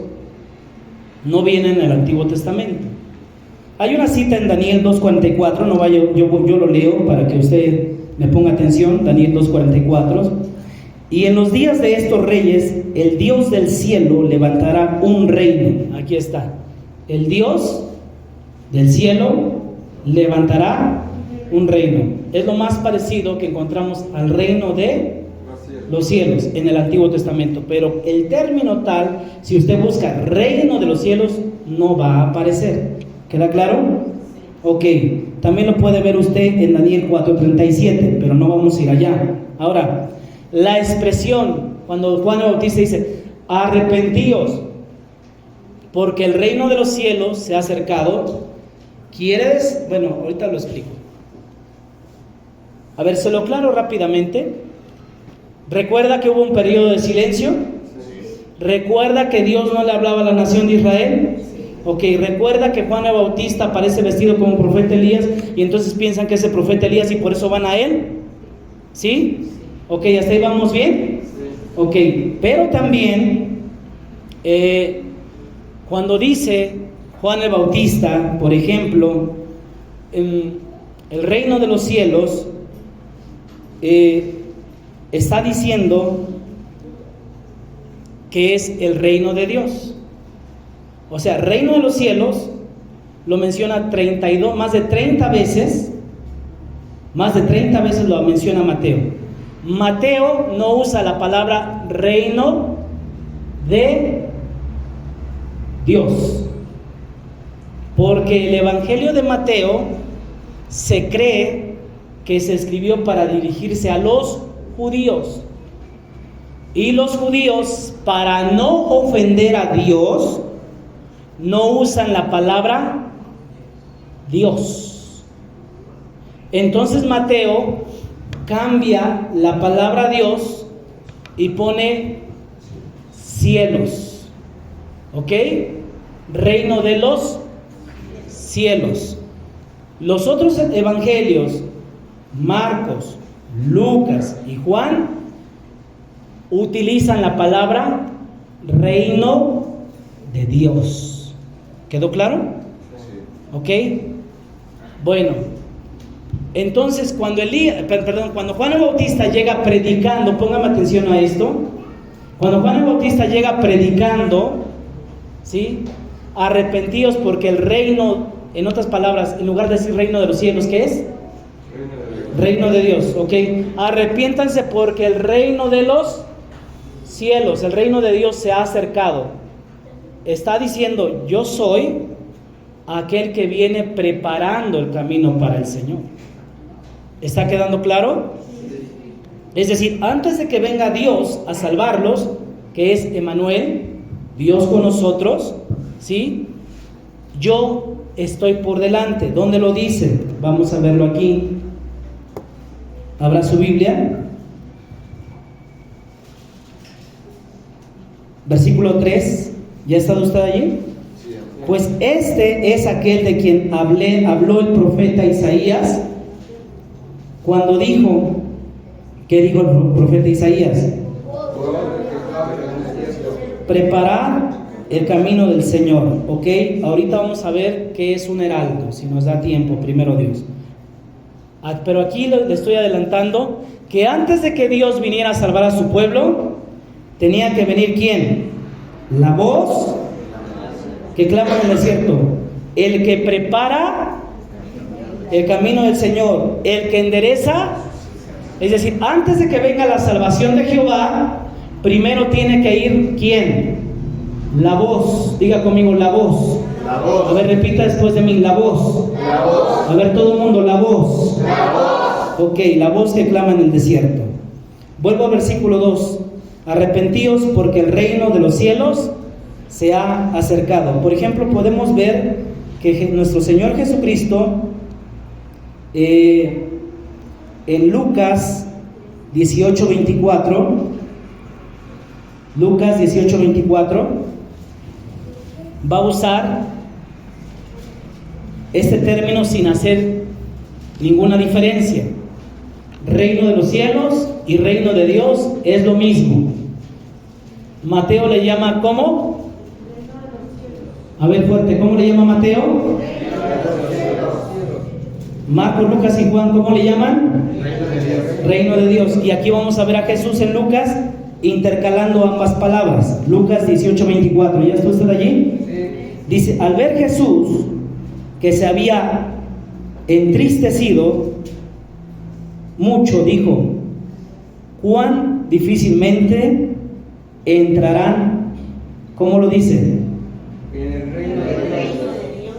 no viene en el Antiguo Testamento. Hay una cita en Daniel 2:44, no vaya, yo lo leo para que usted me ponga atención. Daniel 2:44. Y en los días de estos reyes, el Dios del cielo levantará un reino. Aquí está. El Dios del cielo levantará un reino. Es lo más parecido que encontramos al reino de los cielos en el Antiguo Testamento, pero el término tal, si usted busca reino de los cielos, no va a aparecer. ¿Queda claro? Ok, también lo puede ver usted en Daniel 4:37, pero no vamos a ir allá. Ahora, la expresión, cuando Juan el Bautista dice, arrepentíos, porque el reino de los cielos se ha acercado, ¿quieres? Bueno, ahorita lo explico. A ver, se lo aclaro rápidamente. ¿Recuerda que hubo un periodo de silencio? ¿Recuerda que Dios no le hablaba a la nación de Israel? Ok, ¿recuerda que Juan el Bautista aparece vestido como profeta Elías y entonces piensan que es el profeta Elías y por eso van a él? ¿Sí? Ok, ¿hasta ahí vamos bien? Ok, pero también cuando dice Juan el Bautista, por ejemplo, en el reino de los cielos, está diciendo que es el reino de Dios. O sea, reino de los cielos lo menciona 32, más de 30 veces. Más de 30 veces lo menciona Mateo. Mateo no usa la palabra reino de Dios, porque el Evangelio de Mateo se cree que se escribió para dirigirse a los judíos, y los judíos, para no ofender a Dios, no usan la palabra Dios. Entonces Mateo cambia la palabra Dios y pone cielos. ¿Ok? Reino de los cielos. Los otros evangelios, Marcos, Lucas y Juan, utilizan la palabra reino de Dios. ¿Quedó claro? ¿Ok? Bueno, entonces cuando Juan el Bautista llega predicando, póngame atención a esto. Cuando Juan el Bautista llega predicando, ¿sí? Arrepentíos porque el reino, en otras palabras, en lugar de decir reino de los cielos, ¿qué es? Reino de Dios, ¿ok? Arrepiéntanse porque el reino de los cielos, el reino de Dios se ha acercado. Está diciendo, yo soy aquel que viene preparando el camino para el Señor. ¿Está quedando claro? Es decir, antes de que venga Dios a salvarlos, que es Emmanuel, Dios con nosotros, ¿sí? Yo estoy por delante. ¿Dónde lo dice? Vamos a verlo aquí. ¿Abra su Biblia? versículo 3. ¿Ya está usted allí? Sí. Pues este es aquel de quien habló el profeta Isaías cuando dijo, ¿qué dijo el profeta Isaías? Preparar el camino del Señor. Ok, ahorita vamos a ver qué es un heraldo, si nos da tiempo, primero Dios. Pero aquí le estoy adelantando que antes de que Dios viniera a salvar a su pueblo, tenía que venir ¿quién? La voz que clama en el desierto, el que prepara el camino del Señor, el que endereza. Es decir, antes de que venga la salvación de Jehová, primero tiene que ir ¿quién? La voz. Diga conmigo, la voz. La voz. A ver, repita después de mí, la voz. La voz. A ver, todo el mundo, la voz. La voz. Ok, la voz que clama en el desierto. Vuelvo al versículo 2. Arrepentíos porque el reino de los cielos se ha acercado. Por ejemplo, podemos ver que nuestro Señor Jesucristo en Lucas 18:24, Lucas 18:24 va a usar este término sin hacer ninguna diferencia. Reino de los cielos y reino de Dios es lo mismo. Mateo le llama ¿cómo? A ver fuerte, ¿cómo le llama Mateo? Marcos, Lucas y Juan, ¿cómo le llaman? Reino de Dios. Y aquí vamos a ver a Jesús en Lucas intercalando ambas palabras. Lucas 18:24, ¿ya está usted allí? Dice, al ver Jesús que se había entristecido mucho, dijo, cuán difícilmente entrarán, ¿cómo lo dice? En el reino de Dios.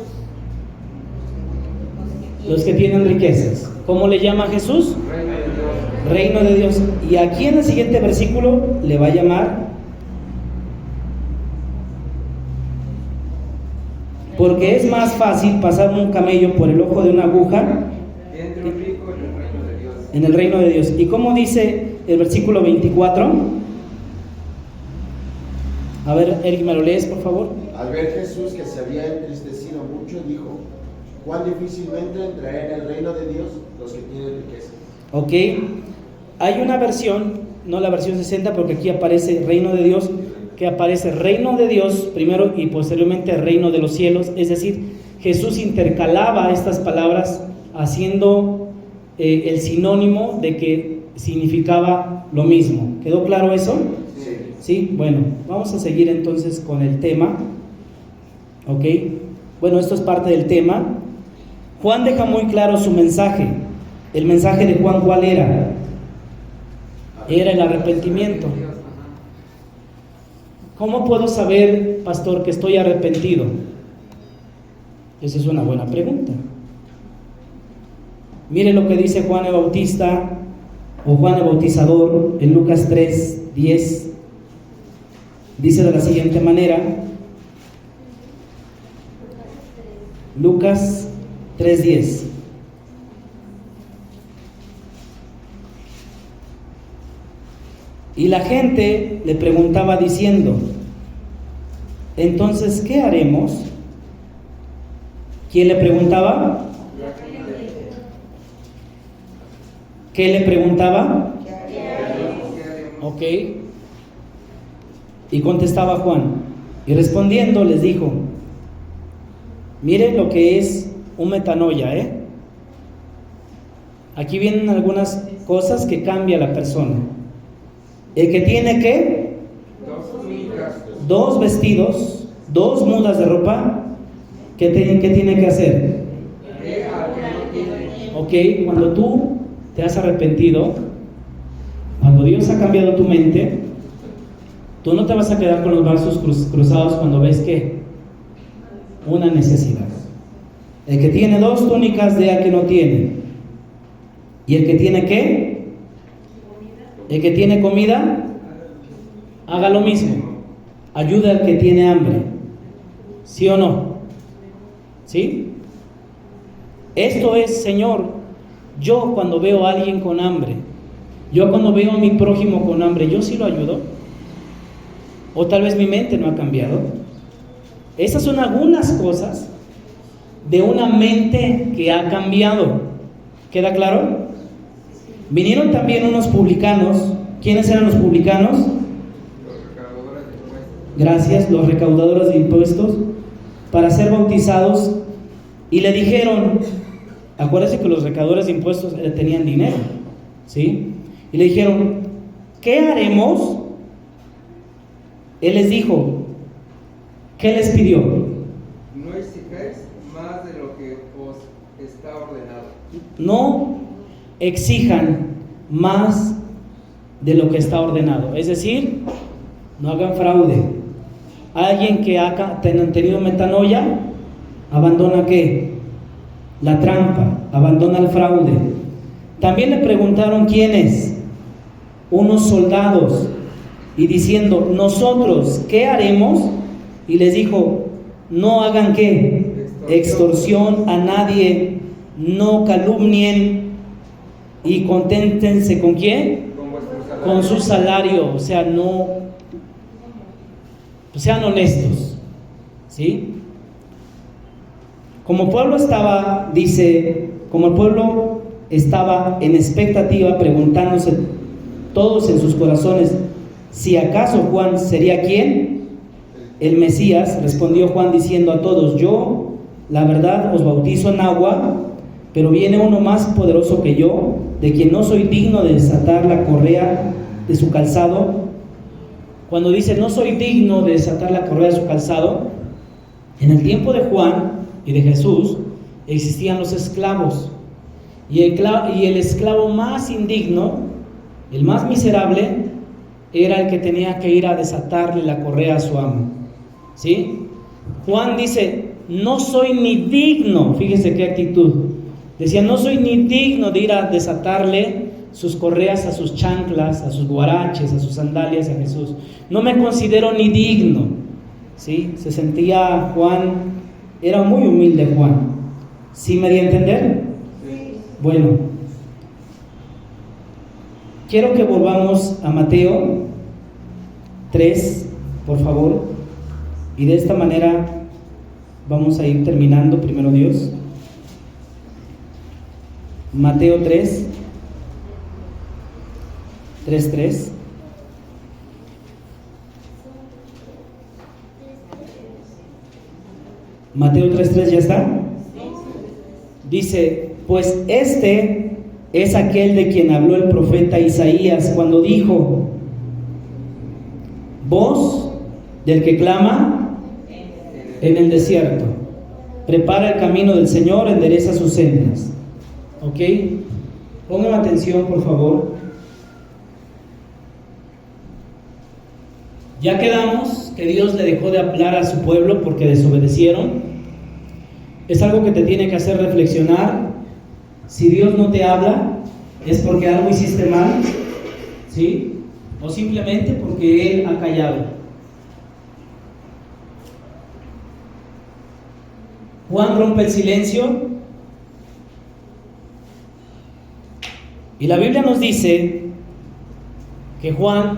Los que tienen riquezas. ¿Cómo le llama a Jesús? Reino de Dios. Reino de Dios. Y aquí en el siguiente versículo le va a llamar, porque es más fácil pasar un camello por el ojo de una aguja Entre un rico en el reino de Dios. en el reino de Dios. ¿Y cómo dice el versículo 24? A ver, Eric, ¿me lo lees, por favor? Al ver Jesús que se había entristecido mucho, dijo, cuán difícilmente entrará en el reino de Dios los que tienen riqueza. Ok, hay una versión, no la versión 60, porque aquí aparece reino de Dios, que aparece reino de Dios primero y posteriormente reino de los cielos. Es decir, Jesús intercalaba estas palabras haciendo el sinónimo de que significaba lo mismo. ¿Quedó claro eso? Sí. Sí, bueno, vamos a seguir entonces con el tema. Ok, bueno, esto es parte del tema. Juan deja muy claro su mensaje. El mensaje de Juan, ¿cuál era? Era el arrepentimiento. ¿Cómo puedo saber, pastor, que estoy arrepentido? Esa es una buena pregunta. Mire lo que dice Juan el Bautista o Juan el Bautizador en Lucas 3:10. Dice de la siguiente manera, Lucas 3:10. Y la gente le preguntaba diciendo, entonces, ¿qué haremos? ¿Quién le preguntaba? ¿Qué le preguntaba? Ok. Y contestaba Juan, y respondiendo les dijo, miren lo que es un metanoia, Aquí vienen algunas cosas que cambia la persona. El que tiene ¿qué? 2 túnicas. 2 vestidos, 2 mudas de ropa, ¿qué tiene que hacer? Ve al que no Ok, tiene. cuando tú te has arrepentido, cuando Dios ha cambiado tu mente, tú no te vas a quedar con los brazos cruzados cuando ves que una necesidad. El que tiene 2 túnicas, dé al que no tiene. ¿Y el que tiene qué? El que tiene comida, haga lo mismo. Ayuda al que tiene hambre. ¿Sí o no? ¿Sí? Esto es, Señor, yo cuando veo a alguien con hambre, yo cuando veo a mi prójimo con hambre, ¿yo sí lo ayudo? O tal vez mi mente no ha cambiado. Esas son algunas cosas de una mente que ha cambiado. ¿Queda claro? Vinieron también unos publicanos. ¿Quiénes eran los publicanos? Los recaudadores de impuestos. Gracias, los recaudadores de impuestos, para ser bautizados, y le dijeron, acuérdense que los recaudadores de impuestos tenían dinero, ¿sí? Y le dijeron, ¿qué haremos? Él les dijo, ¿qué les pidió? No exijáis más de lo que os está ordenado. No exijan más de lo que está ordenado, es decir, no hagan fraude. Alguien que ha tenido metanoia, abandona ¿qué? La trampa, abandona el fraude. También le preguntaron quiénes, unos soldados, y diciendo, nosotros, ¿qué haremos? Y les dijo, no hagan ¿qué? Extorsión a nadie, no calumnien, y conténtense ¿con quién? Con vuestro salario. Con su salario, o sea, no, sean honestos, ¿sí? Como el pueblo estaba, dice, como el pueblo estaba en expectativa, preguntándose todos en sus corazones, si acaso Juan sería ¿quién? El Mesías. Respondió Juan diciendo a todos, yo, la verdad, os bautizo en agua, pero viene uno más poderoso que yo, de quien no soy digno de desatar la correa de su calzado. Cuando dice no soy digno de desatar la correa de su calzado, en el tiempo de Juan y de Jesús existían los esclavos, y el esclavo más indigno, el más miserable, era el que tenía que ir a desatarle la correa a su amo, ¿sí? Juan dice, no soy ni digno, fíjese qué actitud, decía, no soy ni digno de ir a desatarle sus correas a sus chanclas, a sus guaraches, a sus sandalias a Jesús. No me considero ni digno, ¿sí? Se sentía Juan, era muy humilde Juan. ¿Sí me di a entender? Sí. Bueno, quiero que volvamos a Mateo 3, por favor, y de esta manera vamos a ir terminando, primero Dios. Mateo 3, 3:3. Mateo 3:3, ¿ya está? Dice, pues este es aquel de quien habló el profeta Isaías cuando dijo, voz del que clama en el desierto, prepara el camino del Señor, endereza sus sendas. ¿Ok? Pongan atención, por favor. Ya quedamos que Dios le dejó de hablar a su pueblo porque desobedecieron. Es algo que te tiene que hacer reflexionar. Si Dios no te habla, es porque algo hiciste mal, ¿sí? O simplemente porque Él ha callado. Juan rompe el silencio. Y la Biblia nos dice que Juan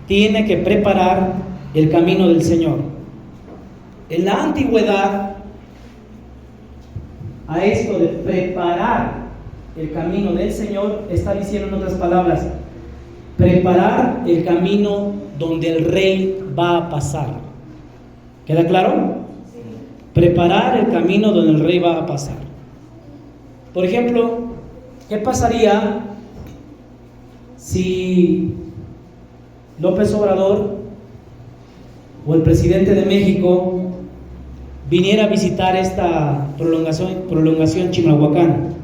tiene que preparar el camino del Señor. En la antigüedad, a esto de preparar el camino del Señor, está diciendo en otras palabras, preparar el camino donde el rey va a pasar. ¿Queda claro? Sí. Preparar el camino donde el rey va a pasar. Por ejemplo, ¿qué pasaría si López Obrador o el presidente de México viniera a visitar esta prolongación Chimalhuacán?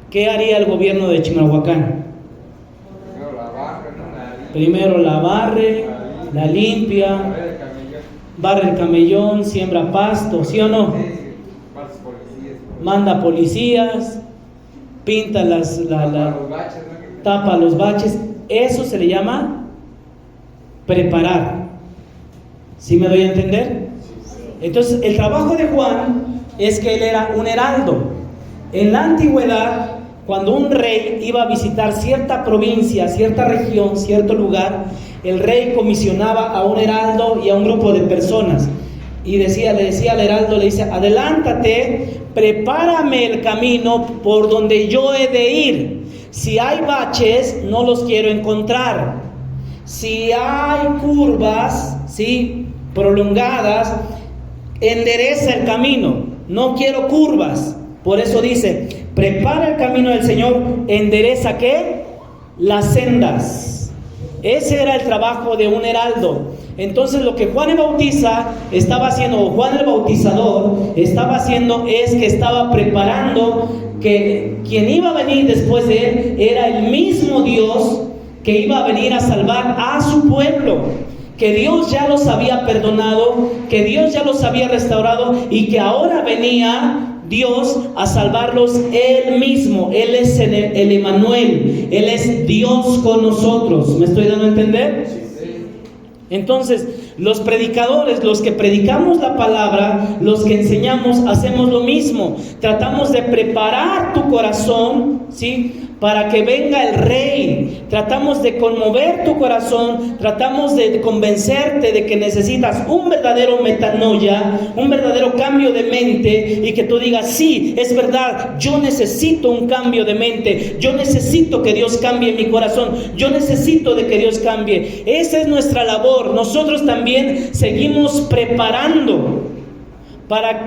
¿Qué haría el gobierno de Chimalhuacán? Primero la barra, ¿no? Primero la barre, la limpia, Barrer el camellón. barre el camellón, siembra pasto, ¿sí o no? Sí, partes policías. Manda policías, pinta Los baches, ¿no? tapa los baches. Eso se le llama preparar. ¿Sí me doy a entender? Entonces, el trabajo de Juan es que él era un heraldo. En la antigüedad, cuando un rey iba a visitar cierta provincia, cierta región, cierto lugar, el rey comisionaba a un heraldo y a un grupo de personas. Y le decía al heraldo, le dice: adelántate, prepárame el camino por donde yo he de ir. Si hay baches, no los quiero encontrar. Si hay curvas, ¿sí?, prolongadas, endereza el camino. No quiero curvas. Por eso dice: prepara el camino del Señor, endereza ¿qué? Las sendas. Ese era el trabajo de un heraldo. Entonces lo que Juan el Bautista estaba haciendo, o Juan el Bautizador estaba haciendo, es que estaba preparando que quien iba a venir después de él era el mismo Dios que iba a venir a salvar a su pueblo, que Dios ya los había perdonado, que Dios ya los había restaurado y que ahora venía Dios a salvarlos Él mismo. Él es el Emmanuel, Él es Dios con nosotros. ¿Me estoy dando a entender? Entonces, los predicadores, los que predicamos la palabra, los que enseñamos, hacemos lo mismo. Tratamos de preparar tu corazón, ¿sí?, para que venga el Rey. Tratamos de conmover tu corazón, tratamos de convencerte de que necesitas un verdadero metanoia, un verdadero cambio de mente, y que tú digas: sí, es verdad, yo necesito un cambio de mente, yo necesito que Dios cambie mi corazón, yo necesito de que Dios cambie. Esa es nuestra labor. Nosotros también seguimos preparando.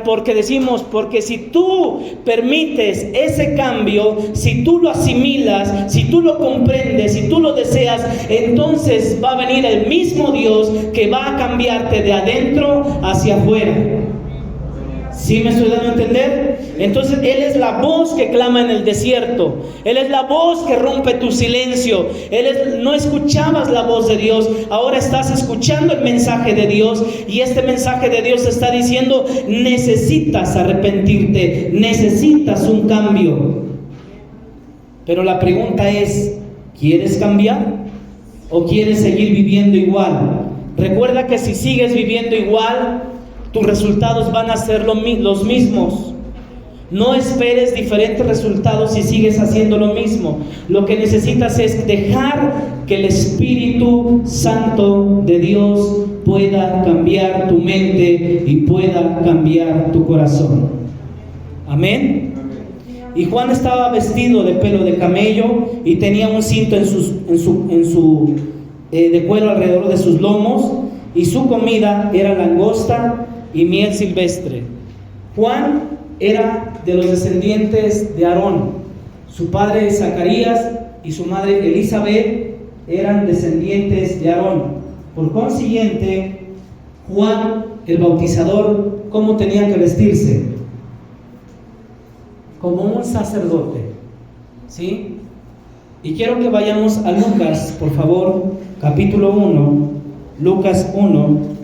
Porque decimos, porque si tú permites ese cambio, si tú lo asimilas, si tú lo comprendes, si tú lo deseas, entonces va a venir el mismo Dios que va a cambiarte de adentro hacia afuera. ¿Sí me estoy dando a entender? Entonces Él es la voz que clama en el desierto. Él es la voz que rompe tu silencio. No escuchabas la voz de Dios, ahora estás escuchando el mensaje de Dios. Y este mensaje de Dios está diciendo: necesitas arrepentirte, necesitas un cambio. Pero la pregunta es: ¿quieres cambiar o quieres seguir viviendo igual? Recuerda que si sigues viviendo igual, tus resultados van a ser los mismos. No esperes diferentes resultados si sigues haciendo lo mismo. Lo que necesitas es dejar que el Espíritu Santo de Dios pueda cambiar tu mente y pueda cambiar tu corazón. Amén. Y Juan estaba vestido de pelo de camello y tenía un cinto de cuero alrededor de sus lomos, y su comida era langosta y miel silvestre. Juan era de los descendientes de Aarón. Su padre Zacarías y su madre Elizabeth eran descendientes de Aarón. Por consiguiente, Juan el Bautizador, ¿cómo tenía que vestirse? Como un sacerdote, ¿sí? Y quiero que vayamos a Lucas, por favor, capítulo 1, Lucas 1.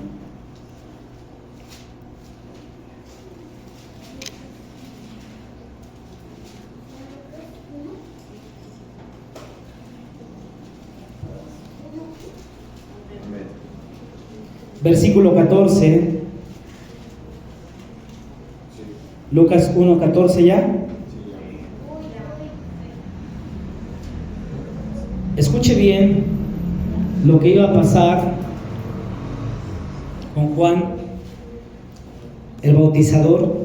Versículo 14. Lucas 1:14 ya. Escuche bien lo que iba a pasar con Juan el Bautizador.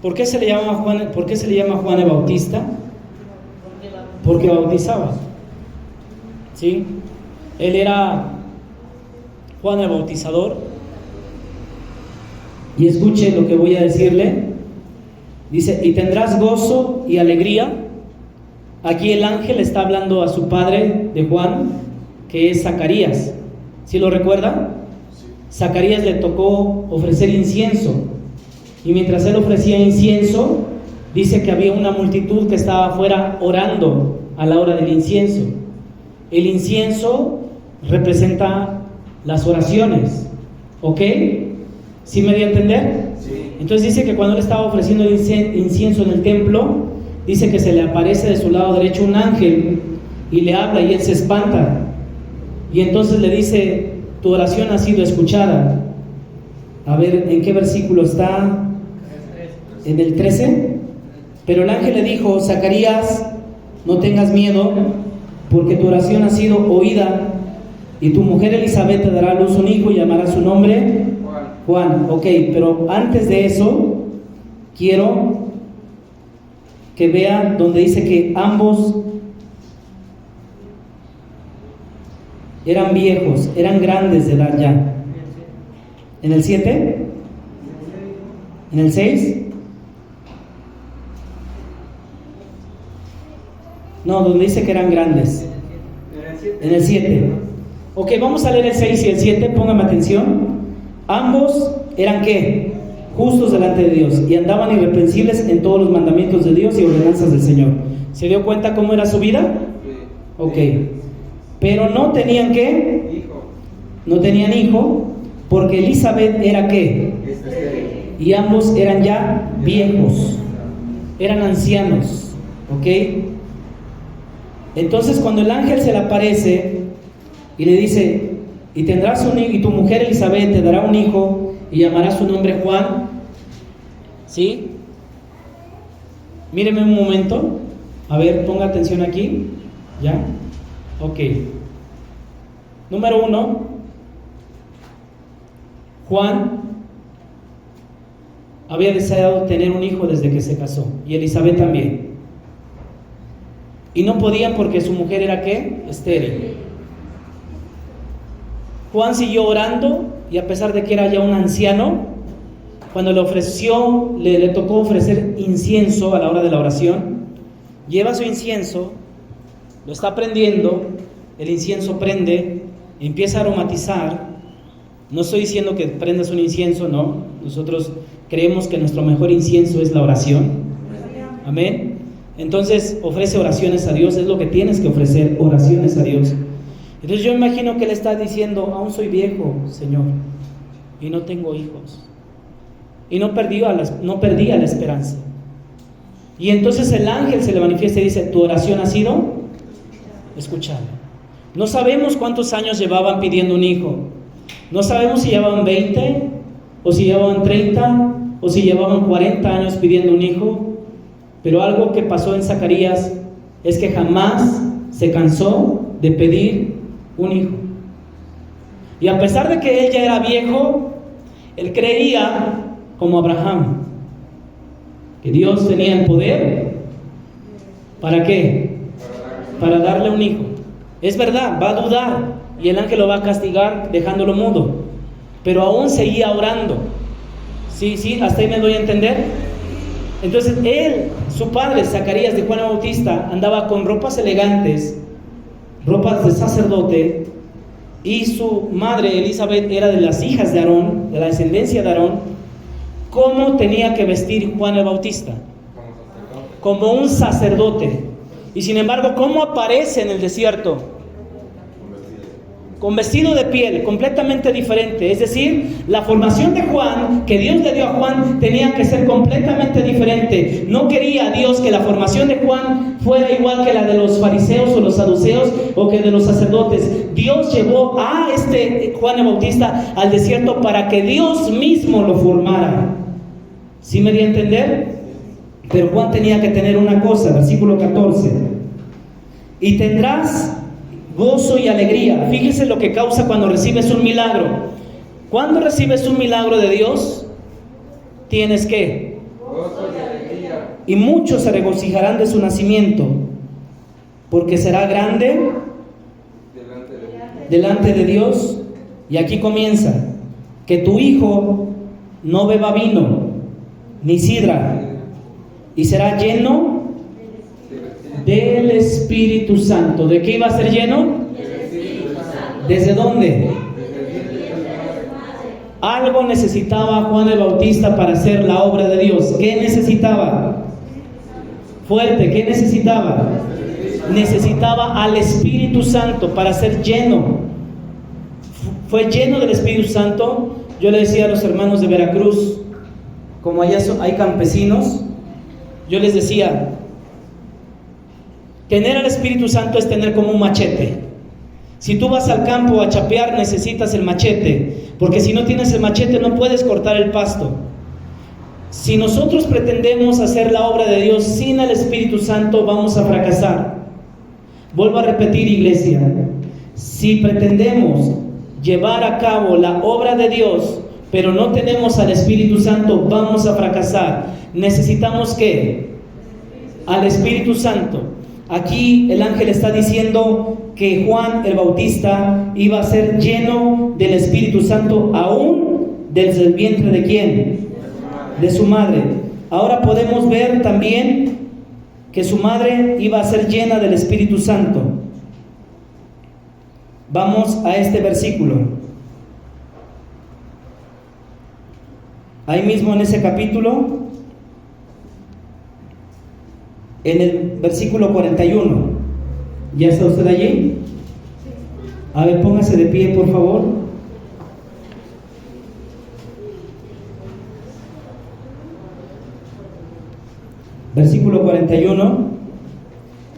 ¿Por qué se le llama Juan el Bautista? Porque bautizaba. ¿Sí? Él era Juan el Bautizador. Y escuche lo que voy a decirle. Dice: y tendrás gozo y alegría. Aquí el ángel está hablando a su padre de Juan, que es Zacarías. ¿Sí lo recuerda? Zacarías le tocó ofrecer incienso, y mientras él ofrecía incienso, dice que había una multitud que estaba afuera orando a la hora del incienso. El incienso representa las oraciones, ¿ok? ¿Sí me dio a entender? Sí. Entonces dice que cuando él estaba ofreciendo el incienso en el templo, dice que se le aparece de su lado derecho un ángel y le habla, y él se espanta, y entonces le dice: tu oración ha sido escuchada. A ver, ¿en qué versículo está? En el 13. Pero el ángel le dijo: Zacarías, no tengas miedo, porque tu oración ha sido oída. Y tu mujer Elizabeth te dará a luz un hijo y llamará su nombre Juan. Ok, pero antes de eso, quiero que vea donde dice que ambos eran viejos, eran grandes de edad ya. ¿En el 7? ¿En el 6? No, donde dice que eran grandes. En el 7. Ok, vamos a leer el 6 y el 7, póngame atención. Ambos eran ¿qué? Justos delante de Dios y andaban irreprensibles en todos los mandamientos de Dios y ordenanzas del Señor. ¿Se dio cuenta cómo era su vida? Ok. Pero no tenían ¿qué? No tenían hijo, porque Elizabeth era ¿qué? Y ambos eran ya viejos, eran ancianos. ¿Ok? Entonces cuando el ángel se le aparece y le dice, y tendrás un hijo, y tu mujer Elizabeth te dará un hijo y llamará su nombre Juan. ¿Sí? Míreme un momento. A ver, ponga atención aquí. ¿Ya? Ok. Número 1. Juan había deseado tener un hijo desde que se casó. Y Elizabeth también. Y no podían porque su mujer era ¿qué? Estéril. Juan siguió orando y a pesar de que era ya un anciano, cuando le tocó ofrecer incienso a la hora de la oración, lleva su incienso, lo está prendiendo, el incienso prende, empieza a aromatizar. No estoy diciendo que prendas un incienso, no. Nosotros creemos que nuestro mejor incienso es la oración. Amén. Entonces ofrece oraciones a Dios, es lo que tienes que ofrecer, oraciones a Dios. Entonces yo imagino que él está diciendo, aún soy viejo, Señor, y no tengo hijos. Y no perdía la esperanza. Y entonces el ángel se le manifiesta y dice, tu oración ha sido escuchada. No sabemos cuántos años llevaban pidiendo un hijo. No sabemos si llevaban 20, o si llevaban 30, o si llevaban 40 años pidiendo un hijo. Pero algo que pasó en Zacarías es que jamás se cansó de pedir un hijo. Y a pesar de que él ya era viejo, él creía, como Abraham, que Dios tenía el poder. ¿Para qué? Para darle un hijo. Es verdad, va a dudar y el ángel lo va a castigar dejándolo mudo, pero aún seguía orando. Sí, hasta ahí me doy a entender. Entonces él, su padre Zacarías de Juan el Bautista, andaba con ropas elegantes, ropas de sacerdote, y su madre Elizabeth era de las hijas de Aarón, de la descendencia de Aarón. ¿Cómo tenía que vestir Juan el Bautista? Como un sacerdote. Y sin embargo, ¿cómo aparece en el desierto? Con vestido de piel, completamente diferente. Es decir, la formación de Juan, que Dios le dio a Juan, tenía que ser completamente diferente. No quería Dios que la formación de Juan fuera igual que la de los fariseos o los saduceos o que de los sacerdotes. Dios llevó a Juan el Bautista al desierto para que Dios mismo lo formara. ¿Sí me di a entender? Pero Juan tenía que tener una cosa, versículo 14. Y tendrás gozo y alegría. Fíjese lo que causa cuando recibes un milagro. Cuando recibes un milagro de Dios, tienes ¿qué? Gozo y alegría. Y muchos se regocijarán de su nacimiento, porque será grande delante de Dios. Y aquí comienza: que tu hijo no beba vino ni sidra, y será lleno del Espíritu Santo. ¿De qué iba a ser lleno? ¿Desde dónde? Algo necesitaba Juan el Bautista para hacer la obra de Dios. ¿Qué necesitaba? Fuerte, ¿qué necesitaba? Necesitaba al Espíritu Santo para ser lleno. Fue lleno del Espíritu Santo. Yo le decía a los hermanos de Veracruz, como allá hay campesinos, yo les decía, tener al Espíritu Santo es tener como un machete. Si tú vas al campo a chapear, necesitas el machete, porque si no tienes el machete no puedes cortar el pasto. Si nosotros pretendemos hacer la obra de Dios sin el Espíritu Santo, vamos a fracasar. Vuelvo a repetir, iglesia, Si pretendemos llevar a cabo la obra de Dios, pero no tenemos al Espíritu Santo, vamos a fracasar. Necesitamos ¿qué? Al Espíritu Santo. Aquí el ángel está diciendo que Juan el Bautista iba a ser lleno del Espíritu Santo aún desde el vientre ¿de quién? De su madre. Ahora podemos ver también que su madre iba a ser llena del Espíritu Santo. Vamos a este versículo. Ahí mismo en ese capítulo, en el versículo 41. ¿Ya está usted allí? A ver, póngase de pie, por favor. Versículo 41.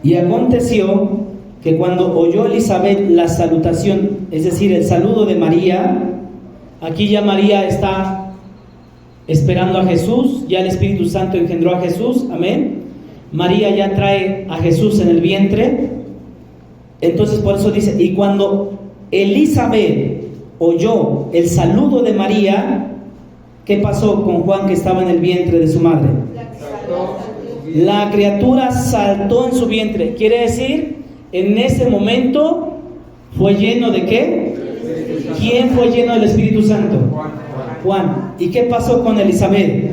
Y aconteció que cuando oyó Elizabeth la salutación, es decir, el saludo de María, aquí ya María está esperando a Jesús, ya el Espíritu Santo engendró a Jesús, amén. María ya trae a Jesús en el vientre. Entonces por eso dice, y cuando Elizabeth oyó el saludo de María, ¿qué pasó con Juan que estaba en el vientre de su madre? La criatura saltó en su vientre. Quiere decir, en ese momento fue lleno de ¿qué? ¿Quién fue lleno del Espíritu Santo? Juan. ¿Y qué pasó con Elizabeth?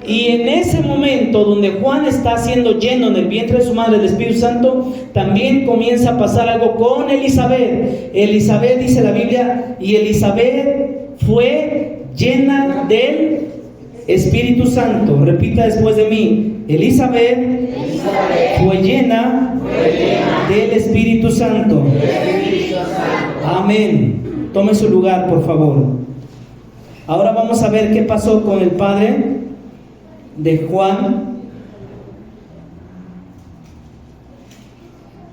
Y en ese momento donde Juan está siendo lleno en el vientre de su madre del Espíritu Santo, también comienza a pasar algo con Elizabeth. Elizabeth, dice la Biblia, y Elizabeth fue llena del Espíritu Santo. Repita después de mí. Elizabeth fue llena del Espíritu Santo. Amén. Tome su lugar, por favor. Ahora vamos a ver qué pasó con el padre de Juan.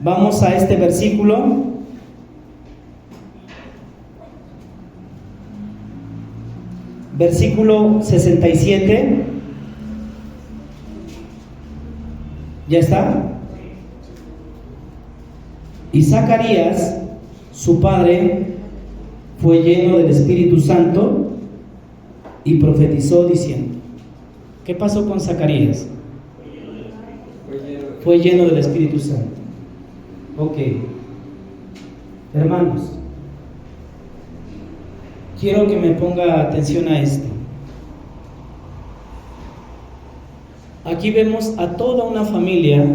Vamos a este versículo. Versículo 67. ¿Ya está? Y Zacarías, su padre, fue lleno del Espíritu Santo y profetizó diciendo. ¿Qué pasó con Zacarías? Fue lleno del Espíritu Santo. Ok. Hermanos, quiero que me ponga atención a esto. Aquí vemos a toda una familia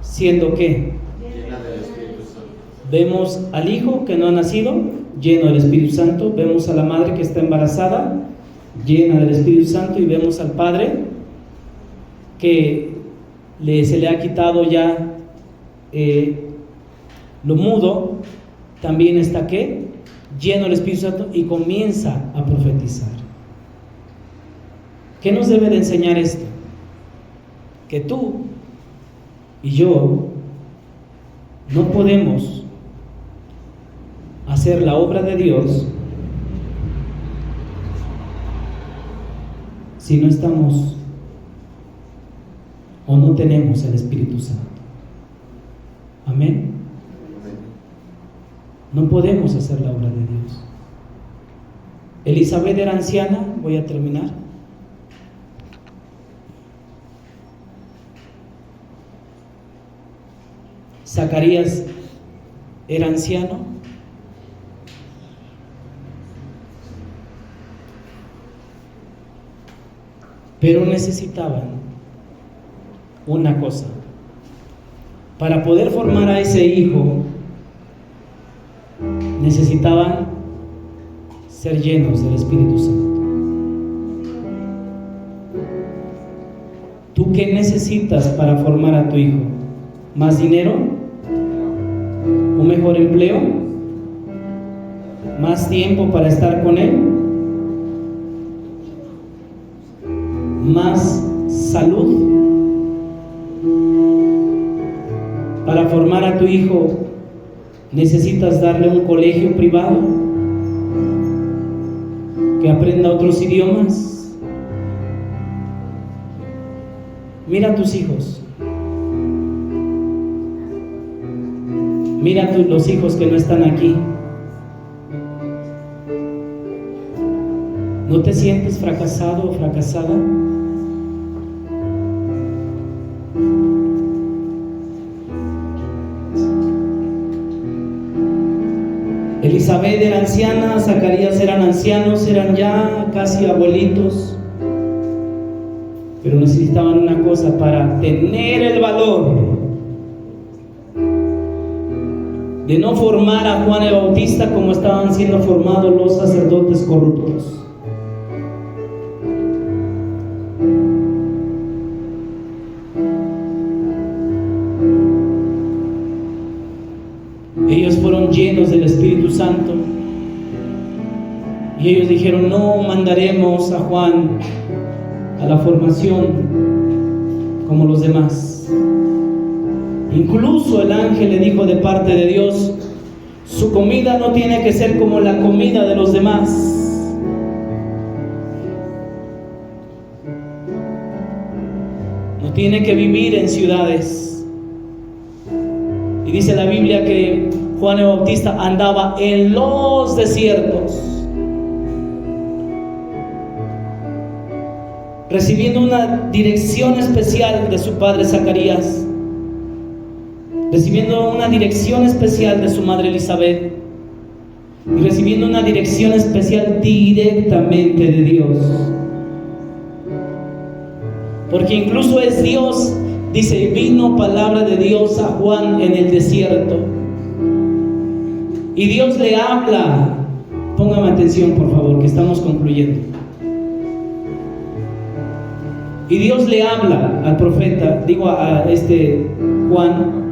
siendo ¿qué? Llena del Espíritu Santo. Vemos al hijo que no ha nacido, lleno del Espíritu Santo. Vemos a la madre que está embarazada, llena del Espíritu Santo. Y vemos al padre que se le ha quitado ya lo mudo, también está ¿qué? Lleno del Espíritu Santo y comienza a profetizar. ¿Qué nos debe de enseñar esto? Que tú y yo no podemos hacer la obra de Dios si no estamos o no tenemos el Espíritu Santo. Amén. No podemos hacer la obra de Dios. Elizabeth era anciana, voy a terminar. Zacarías era anciano. Pero necesitaban una cosa. Para poder formar a ese hijo, necesitaban ser llenos del Espíritu Santo. ¿Tú qué necesitas para formar a tu hijo? ¿Más dinero? ¿Un mejor empleo? ¿Más tiempo para estar con él? ¿Más salud? Para formar a tu hijo, ¿necesitas darle un colegio privado que aprenda otros idiomas? Mira a tus hijos. Mira los hijos que no están aquí. ¿No te sientes fracasado o fracasada? Elizabeth era anciana, Zacarías eran ancianos, eran ya casi abuelitos, pero necesitaban una cosa para tener el valor de no formar a Juan el Bautista como estaban siendo formados los sacerdotes corruptos. Ellos fueron llenos del Espíritu Santo y ellos dijeron: no mandaremos a Juan a la formación como los demás. Incluso el ángel le dijo de parte de Dios: su comida no tiene que ser como la comida de los demás. No tiene que vivir en ciudades. Y dice la Biblia que Juan el Bautista andaba en los desiertos, recibiendo una dirección especial de su padre Zacarías, recibiendo una dirección especial de su madre Elizabeth y recibiendo una dirección especial directamente de Dios. Porque incluso es Dios, dice, vino palabra de Dios a Juan en el desierto. Y Dios le habla. Póngame atención, por favor, que estamos concluyendo. Y Dios le habla al profeta, digo a este Juan,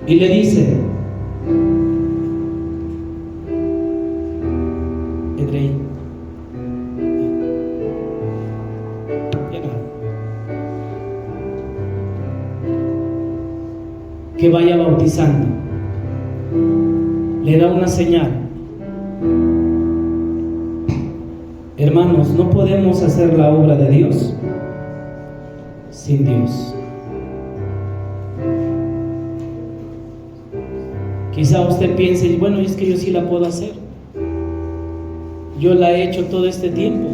y le dice: Edrey, que vaya bautizando. Le da una señal. Hermanos, no podemos hacer la obra de Dios sin Dios. Quizá usted piense: bueno, es que yo sí la puedo hacer. Yo la he hecho todo este tiempo.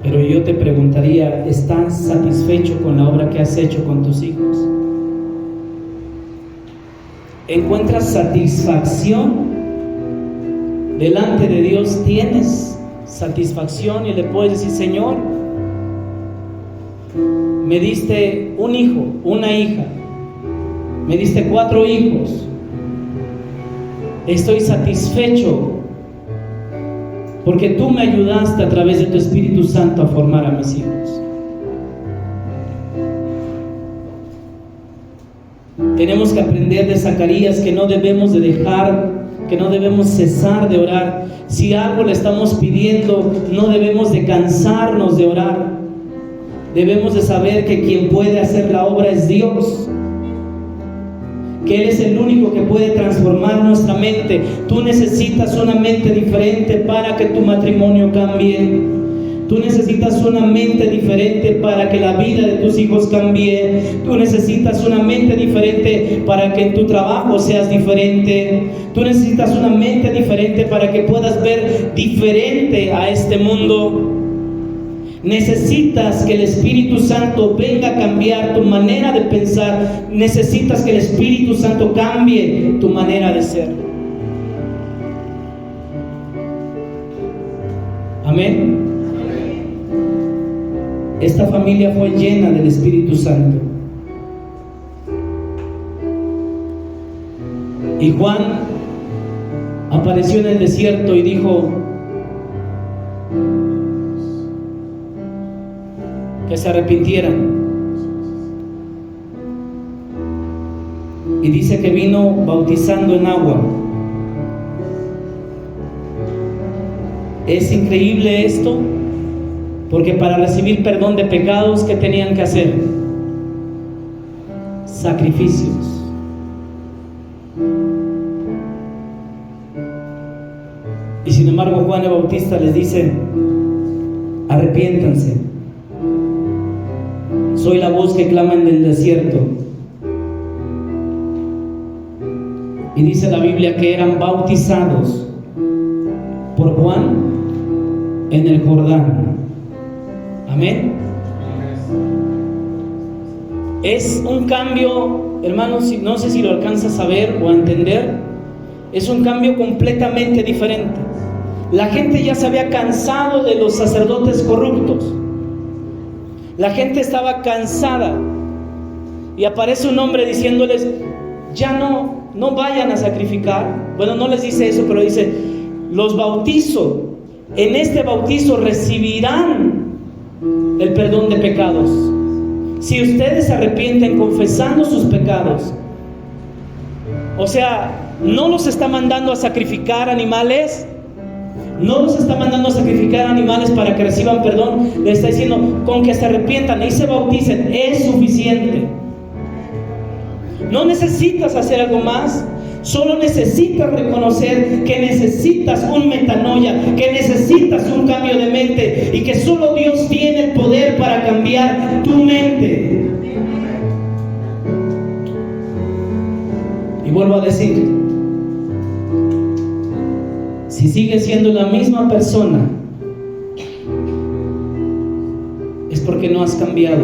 Pero yo te preguntaría: ¿estás satisfecho con la obra que has hecho con tus hijos? ¿Encuentras satisfacción delante de Dios? ¿Tienes satisfacción y le puedes decir: Señor, me diste un hijo, una hija, me diste 4 hijos, estoy satisfecho porque tú me ayudaste a través de tu Espíritu Santo a formar a mis hijos? Tenemos que aprender de Zacarías que no debemos de dejar, que no debemos cesar de orar. Si algo le estamos pidiendo, no debemos de cansarnos de orar. Debemos de saber que quien puede hacer la obra es Dios, que Él es el único que puede transformar nuestra mente. Tú necesitas una mente diferente para que tu matrimonio cambie. Tú necesitas una mente diferente para que la vida de tus hijos cambie. Tú necesitas una mente diferente para que en tu trabajo seas diferente. Tú necesitas una mente diferente para que puedas ver diferente a este mundo. Necesitas que el Espíritu Santo venga a cambiar tu manera de pensar. Necesitas que el Espíritu Santo cambie tu manera de ser. Amén. Esta familia fue llena del Espíritu Santo. Y Juan apareció en el desierto y dijo que se arrepintieran. Y dice que vino bautizando en agua. Es increíble esto, porque para recibir perdón de pecados, ¿qué tenían que hacer? Sacrificios. Y sin embargo Juan el Bautista les dice: arrepiéntanse. soy la voz que clama en el desierto. Y dice la Biblia que eran bautizados por Juan en el Jordán. Amén. Es un cambio, hermanos, no sé si lo alcanzas a ver o a entender. Es un cambio completamente diferente. La gente ya se había cansado de los sacerdotes corruptos. La gente estaba cansada. Y aparece un hombre diciéndoles: ya no vayan a sacrificar. Bueno, no les dice eso, pero dice: los bautizo. En este bautizo recibirán el perdón de pecados. Si ustedes se arrepienten confesando sus pecados. O sea, no los está mandando a sacrificar animales. No los está mandando a sacrificar animales para que reciban perdón. Le está diciendo: con que se arrepientan y se bauticen es suficiente. No necesitas hacer algo más. Solo necesitas reconocer que necesitas un metanoia, que necesitas un cambio de mente y que solo Dios tiene el poder para cambiar tu mente. Y vuelvo a decir, si sigues siendo la misma persona, es porque no has cambiado,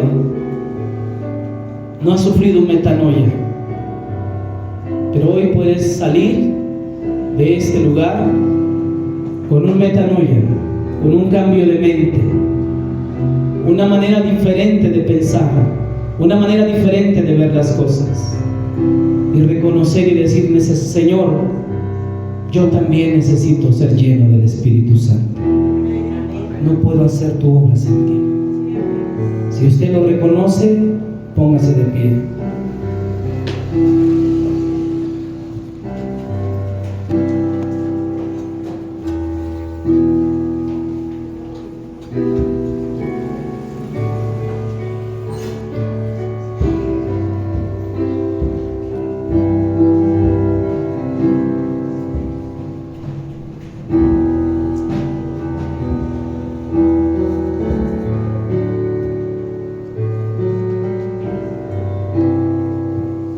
no has sufrido un metanoia. Pero hoy puedes salir de este lugar con un metanoia, con un cambio de mente, una manera diferente de pensar, una manera diferente de ver las cosas, y reconocer y decirle: Señor, yo también necesito ser lleno del Espíritu Santo. No puedo hacer tu obra sin ti. Si usted lo reconoce, póngase de pie.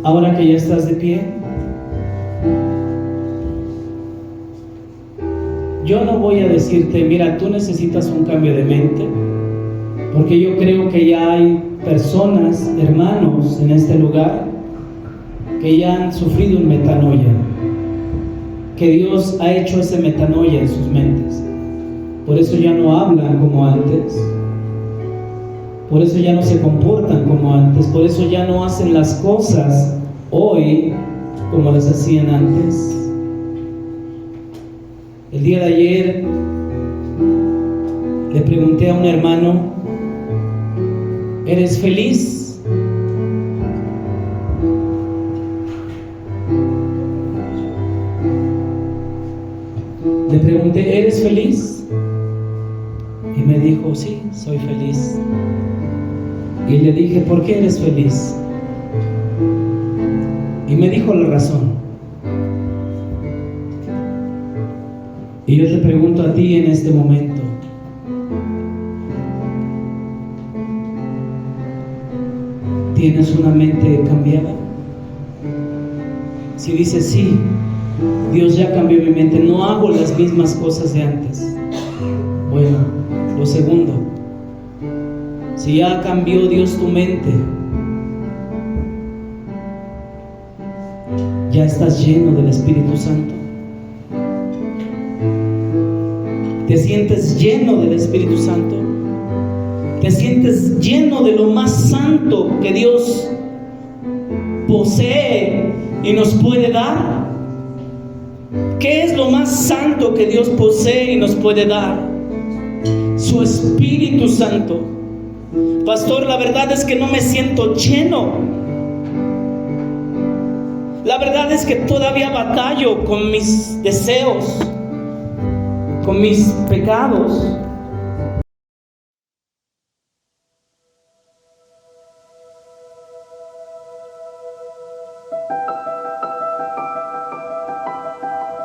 Ahora que ya estás de pie, yo no voy a decirte: mira, tú necesitas un cambio de mente, porque yo creo que ya hay personas, hermanos en este lugar, que ya han sufrido un metanoia, que Dios ha hecho ese metanoia en sus mentes. Por eso ya no hablan como antes, por eso ya no se comportan como antes, por eso ya no hacen las cosas hoy como las hacían antes. El día de ayer le pregunté a un hermano: ¿eres feliz? Le pregunté: ¿eres feliz? Y me dijo: sí, soy feliz. Y le dije: ¿por qué eres feliz? Y me dijo la razón. Y yo te pregunto a ti en este momento: ¿tienes una mente cambiada? Si dices: sí, Dios ya cambió mi mente, no hago las mismas cosas de antes. Bueno, lo segundo, si ya cambió Dios tu mente, ¿ya estás lleno del Espíritu Santo? ¿Te sientes lleno del Espíritu Santo? ¿Te sientes lleno de lo más santo que Dios posee y nos puede dar? ¿Qué es lo más santo que Dios posee y nos puede dar? Su Espíritu Santo. Pastor, la verdad es que no me siento lleno. La verdad es que todavía batallo con mis deseos, con mis pecados.